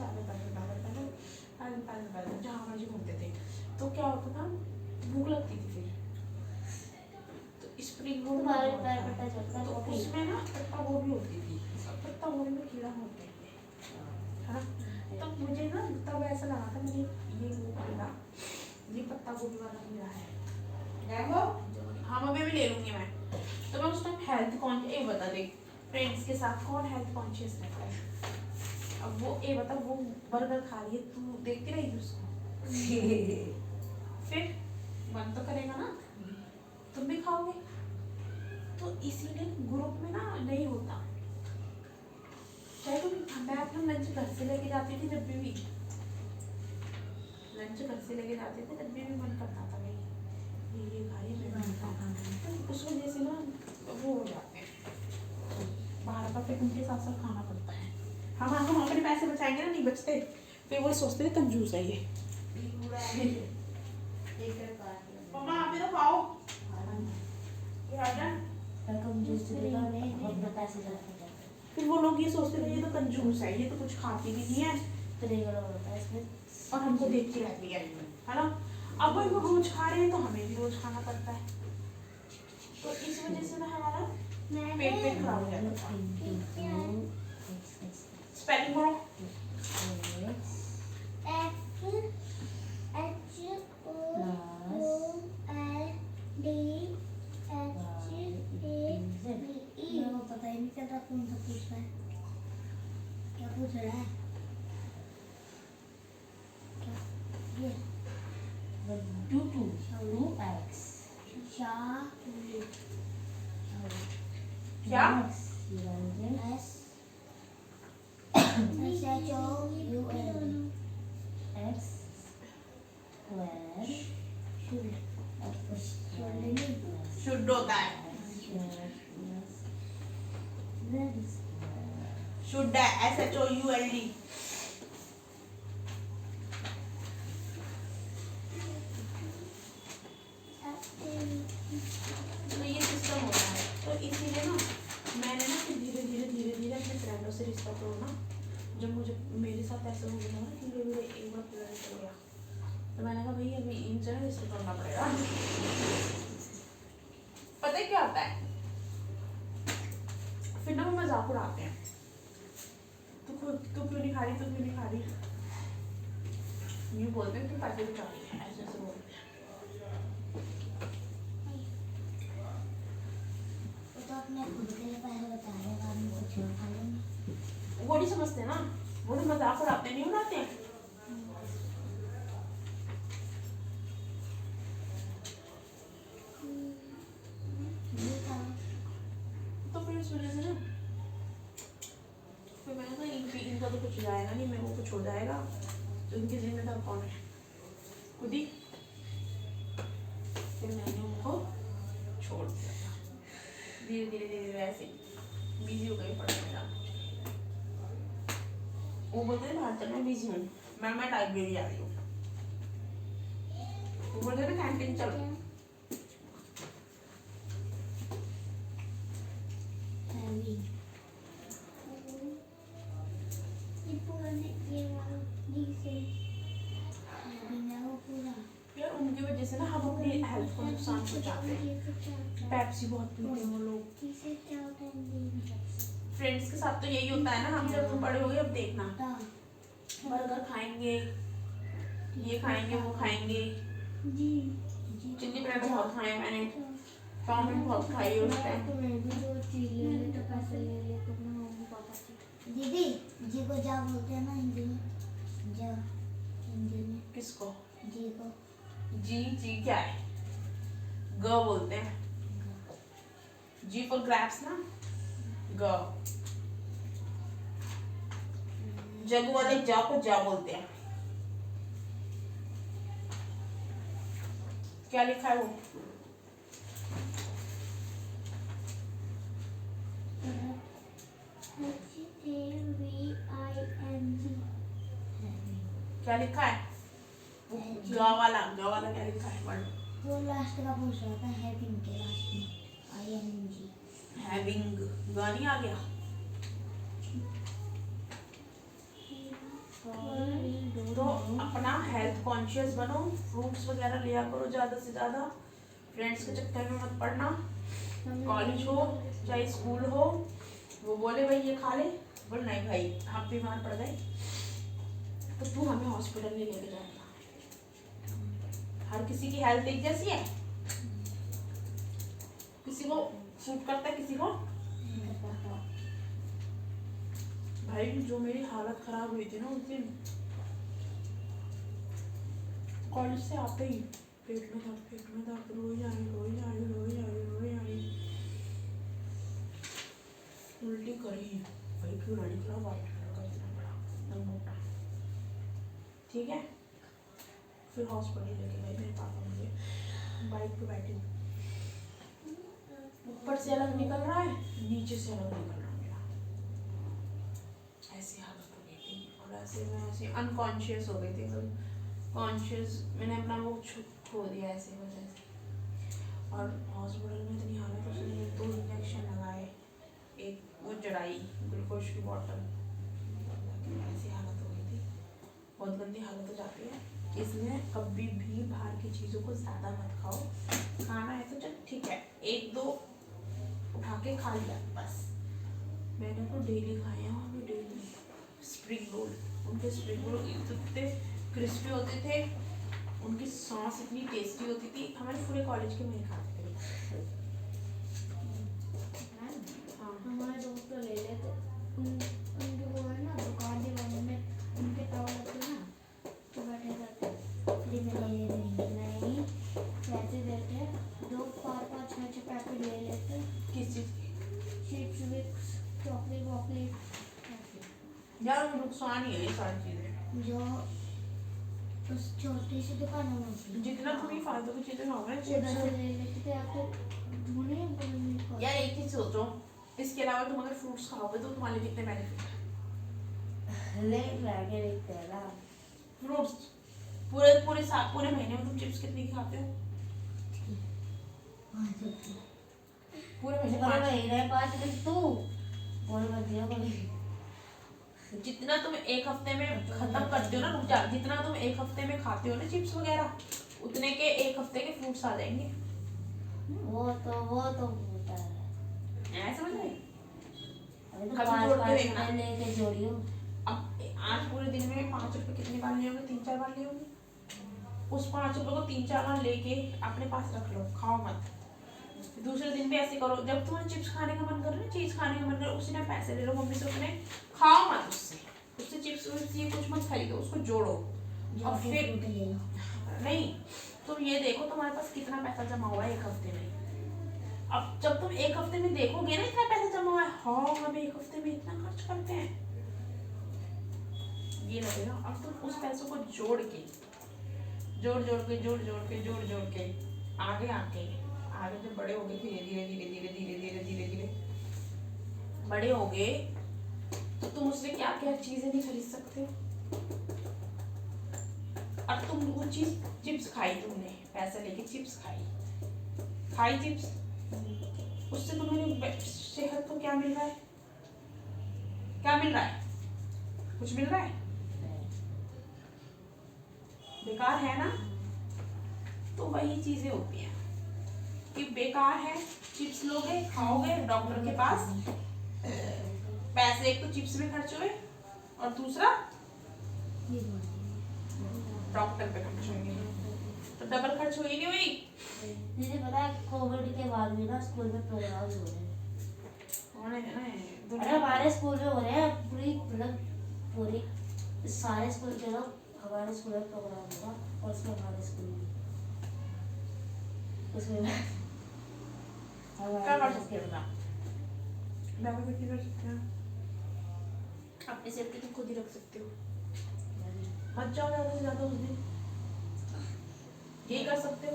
Speaker 2: पैदल जहाँ मर्जी घूमते थे। तो क्या होता था, भूख लगती थी, फिर तो स्प्रिंग रोल तो उसमें ना पत्ता गोभी होती थी, पत्ता गोभी में कीड़ा होते थे, है ना। तो मुझे ना तब ऐसा लगा था, मुझे ये वो कीड़ा, ये पत्ता गोभी वाला कीड़ा है। हाँ, मम्मी भी ले लूंगी मैं। तो मैं उस टाइम हेल्थ कॉन्शियस, ये बता दे फ्रेंड्स के साथ कौन हेल्थ कॉन्शियस रहता है? अब वो ये बता, वो बर्गर खा रही है, तू देखती रहेगी उसको, फिर मन तो करेगा ना, तुम भी खाओगे। तो इसीलिए ग्रुप में ना नहीं होता। चाहे तुम, मैं अपना लंच घर से लेके जाती थी, जब भी लंच घर से लेके जाते थे, जब भी मन करता था भाई ये खाइए, तो उस वजह से ना वो हो जाते हैं, बाहर का फिर उनके साथ साथ खाना पड़ता है। हम अपने पैसे बचाएंगे ना, नहीं बचते, फिर वो सोचते थे कंजूस है ये। मम्मा आप भी तो खाओ, फिर वो लोग ये सोचते थे ये तो कंजूस है, ये तो कुछ खाती भी नहीं है, और हमको देखती रहती है ना। अब वो रोज खा रहे हैं तो हमें भी रोज खाना पड़ता है, तो इस वजह से ना हमारा पेट खराब हो जाता है। स्पेलिंग बोलो।
Speaker 3: पता ही नहीं चल रहा कौन सा पूछ रहा है, क्या पूछ रहा है?
Speaker 2: क्या? शुद्ध होता है। Should SHOULD। तो ये सिस्टम होता है, तो इसीलिए ना मैंने ना फिर धीरे धीरे धीरे धीरे अपने फ्रेंडों से रिश्ता तोड़ना, जब मुझे मेरे साथ ऐसा हो गया ना धीरे धीरे एक बार पूरा निकल गया, तो मैंने कहा भाई अभी इनसे ना रिश्ता तोड़ना पड़ेगा। पता है क्या होता है, फिर ना वो मजाक उड़ाते हैं, तू क्यों नहीं खा रही, तू क्यों नहीं खा रही, यूँ बोलते हैं तू पैसे बचा रही है, ऐसे ऐसे बोलते हैं।
Speaker 3: तो अपने खुद के लिए पैसे बचा रहे, बाद में कुछ और खा लेंगे।
Speaker 2: वो नहीं समझते ना, वो तो मजाक उड़ाते नहीं उड़ाते हैं। तो फिर इस वजह से ना फिर मैंने कहा इनका तो कुछ जाएगा नहीं, मेरे को कुछ हो जाएगा तो इनकी जिम्मेदार कौन है, खुद ही। फिर मैंने उनको छोड़ दिया था, धीरे धीरे धीरे धीरे ऐसे बिजी हो गई पढ़ने में। वो बोलते थे बाहर चल मैं बिजी हूँ, मैं लाइब्रेरी आ रही हूँ, वो बोलते थे कैंटीन चल।
Speaker 3: ये पूरा नहीं, ये वाला डी से बिना वो पूरा
Speaker 2: यार उनकी वजह से ना हम अपनी हेल्थ को नुकसान पहुंचाते हैं। पेप्सी बहुत पीते हैं वो लोग।
Speaker 3: इसे क्या होता है?
Speaker 2: फ्रेंड्स के साथ तो यही होता है ना, हम जब तुम बड़े हो गए अब देखना, बर्गर खाएंगे, ये खाएंगे, वो खाएंगे।
Speaker 3: जी
Speaker 2: चिल्ली पराठा बहुत खाए मैंने, चाउमीन बहुत खाई उस टाइम।
Speaker 3: तो मैं भी जो चीज ले ले तो पैसे ले ले तो अपने मम्मी पापा से। दीदी जी को जा बोलते हैं ना हिंदी में, जा हिंदी में
Speaker 2: किसको?
Speaker 3: जी को।
Speaker 2: जी क्या है? ग बोलते हैं, जी फॉर ग्रैप्स ना, ग। जग वाले जा को जा बोलते हैं। क्या लिखा है वो? क्या लिखा है? गा वाला क्या लिखा है वर्ड?
Speaker 3: वो लास्ट का पूछ रहा था, हैविंग के लास्ट में ING।
Speaker 2: हैविंग गा नहीं आ गया? तो अपना हेल्थ कॉन्शियस बनो, फ्रूट्स वगैरह लिया करो ज़्यादा से ज़्यादा, फ्रेंड्स के चक्कर में मत पड़ना। कॉलेज हो चाहे स्कूल हो, वो बोले भाई ये खा ले, बोल नहीं भाई हम बीमार पड़ गए तो तू हमें हॉस्पिटल नहीं लेके जाएगा। हर किसी की हेल्थ एक जैसी है, किसी को सूट करता है किसी को। भाई जो मेरी हालत खराब हुई थी ना उस दिन, कॉलेज से आते ही पेट में दर्द, रोई आई, उल्टी करी भाई, क्यों ना निकला वाइट कलर का इतना बड़ा एकदम मोटा। ठीक है, फिर हॉस्पिटल लेके गए मेरे पापा, मुझे बाइक पे बैठी, ऊपर से अलग निकल रहा है, नीचे से अलग निकल रहा है मेरा, ऐसी हालत हो गई थी। और ऐसे मैं ऐसे अनकॉन्शियस हो गई थी, कॉन्शियस मैंने अपना वो खो दिया ऐसे वजह से। और हॉस्पिटल में इतनी हालत, उसने 2 इंजेक्शन लगाए, एक वो जड़ाई ग्लूकोज की बॉटल, ऐसी हालत हो गई थी, बहुत गंदी हालत हो जाती है। इसलिए कभी भी बाहर की चीज़ों को ज़्यादा मत खाओ, खाना है तो चल ठीक है 1-2 उठा के खा लिया बस। मैंने तो डेली खाए हैं, और डेली स्प्रिंग रोल, उनके स्प्रिंग रोल इतने क्रिस्पी होते थे, उनकी सॉस इतनी टेस्टी होती थी, हमारे पूरे कॉलेज के में खाते थे। हाँ
Speaker 3: हमारे दोस्त तो ले लेते, उनके वो है ना दुकान दीवाने में उनके टावर होते ना, तो बैठे रहते नहीं पैसे देते, 2 4-5 6 पैकेट ले लेते।
Speaker 2: किस चीज़ की?
Speaker 3: चिप्स विप्स चॉकलेट वॉकलेट
Speaker 2: यार नुकसान ही है ये सारी चीज़ें।
Speaker 3: जो उस छोटी सी दुकानों में होती है।
Speaker 2: जितना तुम ये फालतू की चीजें खाओगे ना
Speaker 3: उधर
Speaker 2: चिप्स
Speaker 3: से ले लेते थे आपको ढूंढे हमको नहीं खा।
Speaker 2: यार एक चीज सोचो, इसके अलावा तुम अगर फ्रूट्स खाओगे तो तुम्हारे लिए कितने बेनिफिट है।
Speaker 4: ले लाके देखते हैं ना।
Speaker 2: फ्रूट्स पूरे पूरे पूरे महीने में तुम चिप्स कितनी खाते हो? पूरे महीने
Speaker 4: पर
Speaker 2: 5।
Speaker 4: महीने 5 दिन तू बोल मत दियो कभी।
Speaker 2: जितना तुम एक हफ्ते में खत्म करते हो ना, रुक जा, जितना तुम एक हफ्ते में खाते हो ना चिप्स वगैरह, उतने के एक हफ्ते के फ्रूट्स आ जाएंगे।
Speaker 4: वो तो होता है।
Speaker 2: ऐसा समझ रहे?
Speaker 4: अभी तो
Speaker 2: कभी जोड़ के
Speaker 4: 5
Speaker 2: देखना।
Speaker 4: रुपए लेके जोड़ियो।
Speaker 2: अब आज पूरे दिन में 5 रुपए कितनी बार लिए होंगे? 3-4 बार लिए होंगे। उस 5 रुपए को 3-4 बार लेके अपने पास रख लो, खाओ मत। दूसरे दिन भी ऐसे करो, जब तुम्हें चिप्स खाने का मन कर रहा है, चीज खाने का मन कर रहा है, उसी टाइम पैसे ले लो मम्मी से, अपने खाओ मत उससे चिप्स ये कुछ मत खरीदो, उसको जोड़ो। और फिर नहीं, तुम ये देखो तुम्हारे पास कितना पैसा जमा हुआ है एक हफ्ते में। अब जब तुम एक हफ्ते में देखोगे ना इतना पैसा जमा हुआ है, हाँ हम एक हफ्ते में इतना खर्च करते हैं, ये लगेगा। अब तुम उस पैसों को जोड़ जोड़ के आगे जब बड़े हो गए, धीरे बड़े हो गए, तो तुम उससे क्या क्या चीजें नहीं खरीद सकते हो। अब तुम वो चीज चिप्स खाई, तुमने पैसा लेके चिप्स खाई चिप्स, उससे तुम्हारी सेहत को क्या मिल रहा है? कुछ मिल रहा है? बेकार है ना। तो वही चीजें होती हैं कि बेकार है, चिप्स लोगे खाओगे, डॉक्टर के पास पैसे एक तो चिप्स में खर्च हुए और दूसरा डॉक्टर पे खर्च होंगे, तो डबल खर्च हुई नहीं हुई।
Speaker 4: मुझे पता है कोविड के बाद भी ना स्कूल में प्रोग्राम हो रहे हैं। अरे हमारे स्कूल में हो रहे हैं, पूरी सारे स्कूल के लोग हमारे स्कूल में प्रोग्राम होगा, और उसमें हमारे स्कूल में उसमें
Speaker 2: क्या कर सकते हो? मैं भी कर सकते हैं, अपनी सेफ्टी तुम खुद ही रख सकते हो, मत जाओ ज़्यादा से ज़्यादा उस दिन, यही कर सकते हो।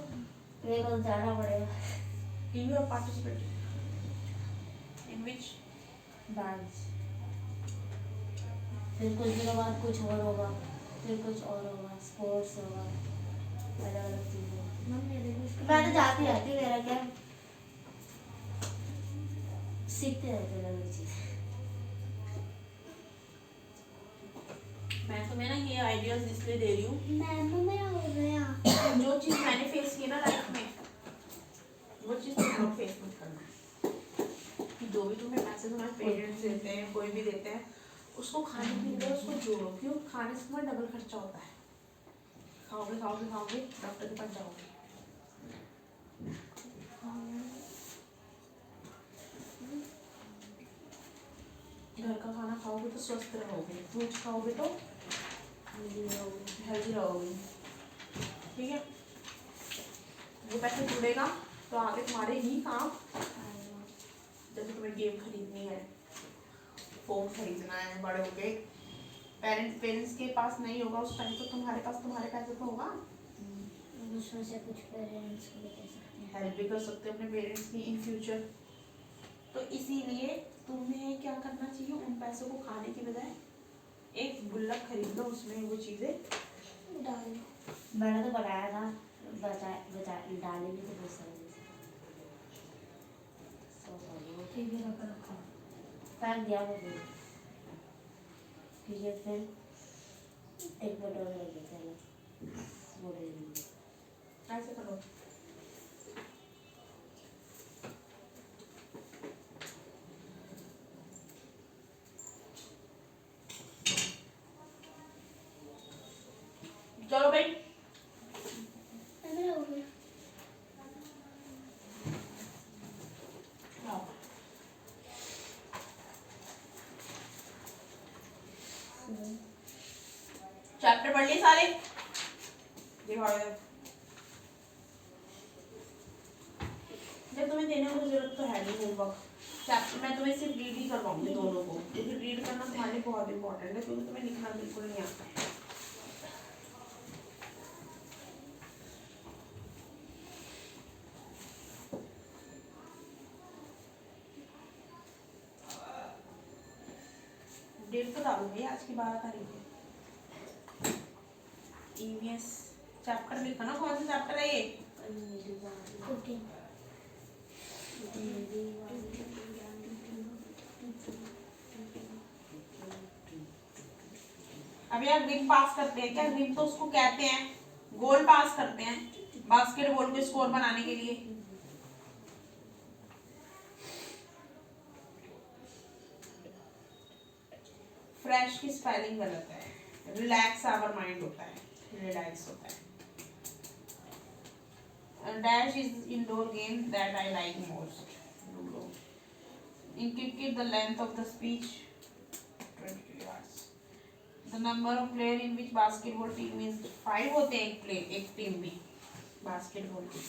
Speaker 4: मेरे को जाना पड़ेगा।
Speaker 2: You have participated in which?
Speaker 4: Dance. फिर कुछ दिनों बाद कुछ और होगा, फिर कुछ और होगा, स्पोर्ट्स होगा, अलग अलग चीजें। मैं तो जाती रहती, मेरा क्या, सीखते रहते अलग अलग चीजें।
Speaker 2: मैं तुम्हें ना ये आइडियाज इसलिए दे रही हूँ,
Speaker 3: मैम मेरा हो गया।
Speaker 2: जो चीज़ मैंने फेस की ना लाइफ में, वो चीज़ तुम फेस मत करना। कि जो भी तुम्हें पैसे तुम्हारे पेरेंट्स देते हैं, कोई भी देते हैं, उसको खाने पीने का उसको जोड़ो। क्यों? खाने से तुम्हारा डबल खर्चा होता है। खाओगे डॉक्टर के पास जाओगे। घर का खाना खाओगे तो स्वस्थ रहोगे, फ्रूट्स खाओगे तो हेल्दी रहोगे। ठीक है, वो पैसे जुड़ेगा तो आगे तुम्हारे ही काम, जैसे तुम्हें गेम खरीदनी है, फोन खरीदना है, बड़े हो गए, पेरेंट्स के पास नहीं होगा उस टाइम, तो तुम्हारे पास तुम्हारे पैसे तो होगा,
Speaker 3: उसमें से कुछ पेरेंट्स को भी दे सकते हैं,
Speaker 2: हेल्प भी कर सकते हो अपने पेरेंट्स की इन फ्यूचर। तो इसीलिए तुम्हें क्या करना चाहिए, उन पैसों को खाने की बजाय एक गुल्लक खरीद लो, उसमें वो चीज़ें
Speaker 3: डाल।
Speaker 4: मैंने तो बनाया था, बचा डाली भी तो बहुत सारी
Speaker 3: ठीक है, रखा
Speaker 4: फेंक दिया वो भी, क्योंकि फिर एक मिनट और लगे चलो वो ले लीजिए।
Speaker 2: ऐसे करो। चलो भाई,
Speaker 3: मेरा हो गया। चैप्टर पढ़ लिए सारे? दिखाओ इधर। जब तुम्हें देने को जरूरत तो है नहीं होमवर्क, चैप्टर मैं तुम्हें सिर्फ रीड ही करवाऊंगी दोनों को, क्योंकि रीड करना तुम्हारे लिए बहुत इंपॉर्टेंट है, क्योंकि तुम्हें लिखना बिल्कुल नहीं आता है।
Speaker 2: डेट तो डालो भाई, आज की 12 तारीख है। ईवीएस चैप्टर लिखा ना, कौन सा चैप्टर है ये? अब यार रिम पास करते हैं क्या? रिम तो उसको कहते हैं, गोल पास करते हैं बास्केटबॉल को स्कोर बनाने के लिए। फ्रेश की स्पेलिंग गलत है, रिलैक्स आवर माइंड होता है, रिलैक्स होता है। Dash is indoor game that I like most. Ludo. In cricket, the length of the speech 20 yards. The number of player in which basketball team is 5 होते हैं एक team में basketball की।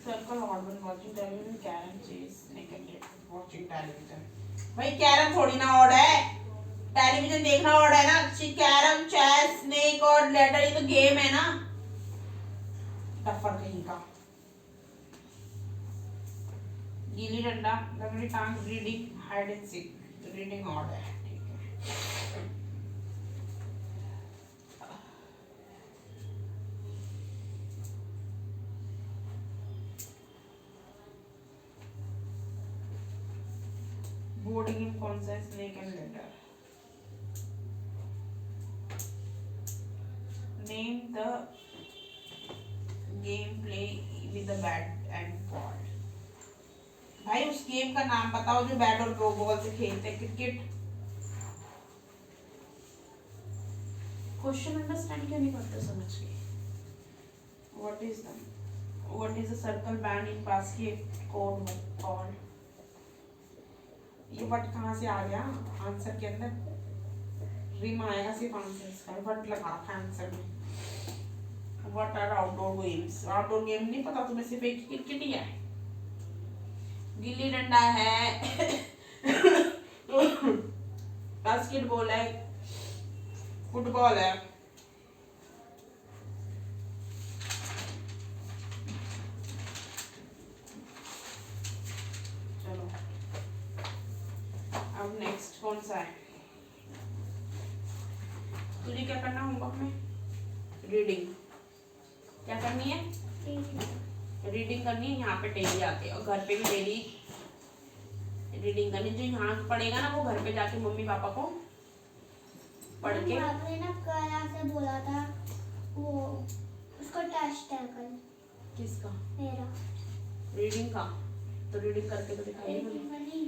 Speaker 2: Circle odd when watching television, carom, chess, snake and cat. Watching television. भाई carrom थोड़ी ना odd है, television देखना ऑड है ना। कैरम, चेस, स्नेक और लेटर ये तो गेम है ना, टफर कहीं का। गिल्ली डंडा, लंगड़ी टांग, reading, hide and seek. Reading odd है, ठीक है। बोर्ड गेम कौन सा है? Snake and later. Name the game play with the bat and ball. भाई उस गेम का नाम बताओ जो बैट और बॉल से खेलते हैं। क्रिकेट। क्वेश्चन अंडरस्टैंड क्यों नहीं करते समझ के? What is the circle band in basket code called? ये वर्ड कहाँ से आ गया आंसर के अंदर? रिम आएगा सिर्फ आंसर इसका, वर्ड लगा रखा है आंसर में। What are outdoor games? Outdoor game नहीं पता तुम्हें? सिर्फ एक क्रिकेट ही है, गिल्ली डंडा है, बास्केटबॉल है, फुटबॉल है। चलो अब नेक्स्ट कौन सा है? तुझे क्या करना होमवर्क में? रीडिंग। क्या करनी है? रीडिंग करनी है। यहाँ पे डेली आते हैं और घर पे भी डेली रीडिंग करनी। जो यहाँ पढ़ेगा ना वो घर पे जाके मम्मी पापा को पढ़ के।
Speaker 3: आपने ना कल आपसे बोला था वो उसका टेस्ट है कल।
Speaker 2: किसका?
Speaker 3: मेरा।
Speaker 2: रीडिंग का। तो रीडिंग करके तो दिखाइए मुझे।
Speaker 3: नहीं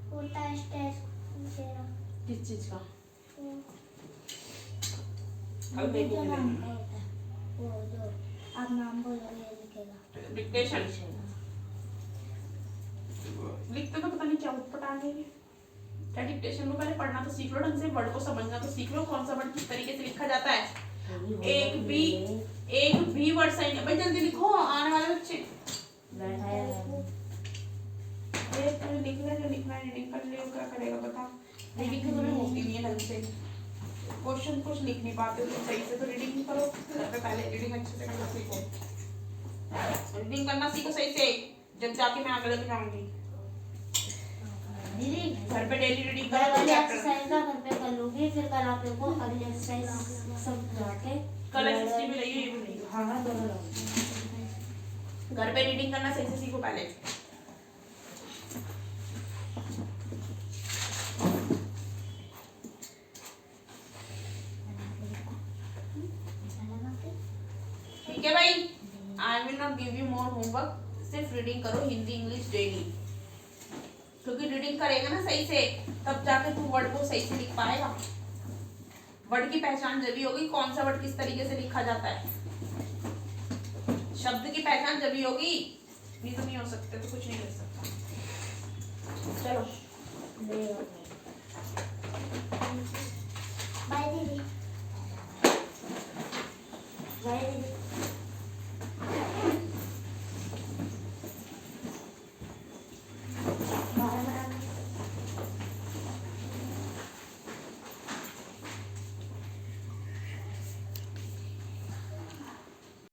Speaker 3: वो टेस्ट है मेरा।
Speaker 2: किस चीज का?
Speaker 3: अब देखो वो जो आप नाम बोलोगे लिखेगा।
Speaker 2: डिक्टेशन। लिखते तो पता नहीं क्या उठपटांगे। क्या डिक्टेशन में पहले पढ़ना तो सीख लो, ढंग से वर्ड को समझना तो सीख लो, कौन सा वर्ड किस तरीके से लिखा जाता है। एक भी वर्ड सही नहीं। भाई जल्दी लिखो, आने वाले बच्चे। लिखना जो लिखना है, रीडिंग कर लियो, क्या करेगा बता। रीडिंग तो तुम्हें होती नहीं है ढंग से, क्वेश्चन कुछ लिख नहीं पाते तो सही से, तो रीडिंग नहीं करो। पहले रीडिंग अच्छे से करना सीखो, रीडिंग करना सीखो सही से, जब जाके मैं आगे लेके जाऊंगी। घर पे डेली रीडिंग करो।
Speaker 4: एक्सरसाइज का घर पे कर लूंगी, फिर कल आप लोगों को अगली एक्सरसाइज सब जाके
Speaker 2: कल एक्सरसाइज भी रही है, ये भी रही है।
Speaker 4: हाँ दोनों लोग
Speaker 2: घर पे रीडिंग करना सही से सीखो पहले। ठीक है भाई, I will not give you more homework. सिर्फ रीडिंग करो हिंदी इंग्लिश डेली, क्योंकि रीडिंग करेगा ना सही से तब जाके तू वर्ड को सही से लिख पाएगा। वर्ड की पहचान जब भी होगी, कौन सा वर्ड किस तरीके से लिखा जाता है, शब्द की पहचान जब भी होगी। नहीं तो नहीं हो सकते, तो कुछ नहीं कर सकता। चलो।